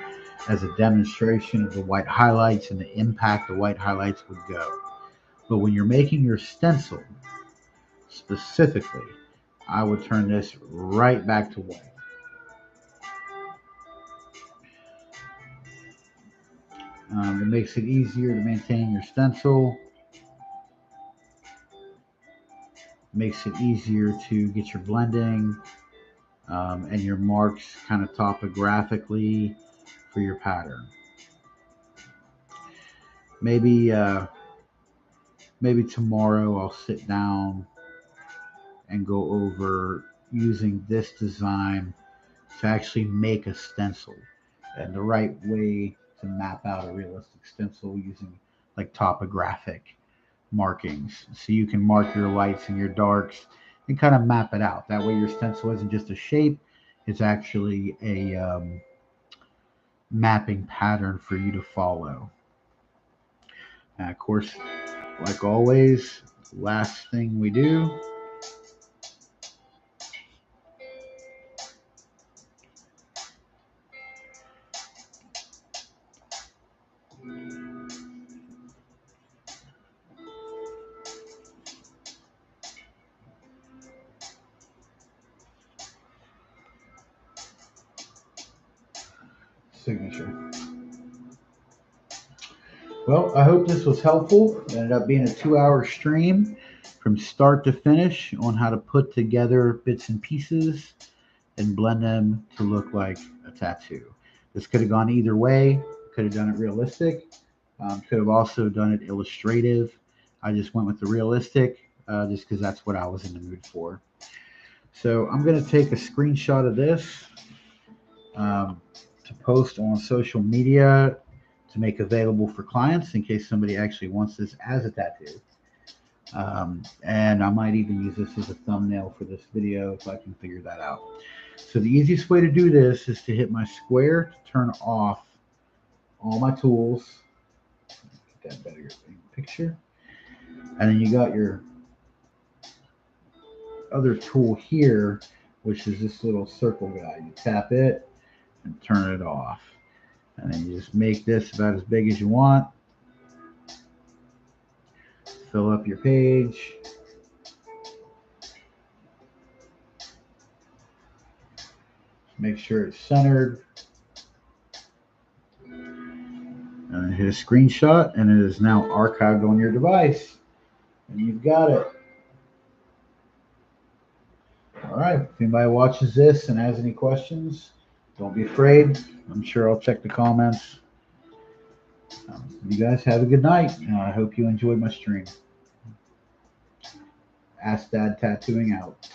as a demonstration of the white highlights and the impact the white highlights would go. But when you're making your stencil specifically, I would turn this right back to white. It makes it easier to maintain your stencil. Makes it easier to get your blending and your marks kind of topographically for your pattern. Maybe maybe tomorrow I'll sit down and go over using this design to actually make a stencil and the right way to map out a realistic stencil using like topographic markings. So you can mark your lights and your darks and kind of map it out. That way your stencil isn't just a shape, it's actually a mapping pattern for you to follow. And of course, like always, last thing we do signature. Well, I hope this was helpful. It ended up being a 2 hour stream from start to finish on how to put together bits and pieces and blend them to look like a tattoo. This could have gone either way. Could have done it realistic. Could have also done it illustrative. I just went with the realistic just because that's what I was in the mood for. So I'm going to take a screenshot of this um, to post on social media to make available for clients in case somebody actually wants this as a tattoo. And I might even use this as a thumbnail for this video if I can figure that out. So the easiest way to do this is to hit my square to turn off all my tools. Get that better picture. And then you got your other tool here, which is this little circle guy. You tap it and turn it off. And then you just make this about as big as you want. Fill up your page. Make sure it's centered. And hit a screenshot, and it is now archived on your device. And you've got it. All right. If anybody watches this and has any questions, don't be afraid. I'm sure I'll check the comments. You guys have a good night. I hope you enjoyed my stream. Ask Dad Tattooing out.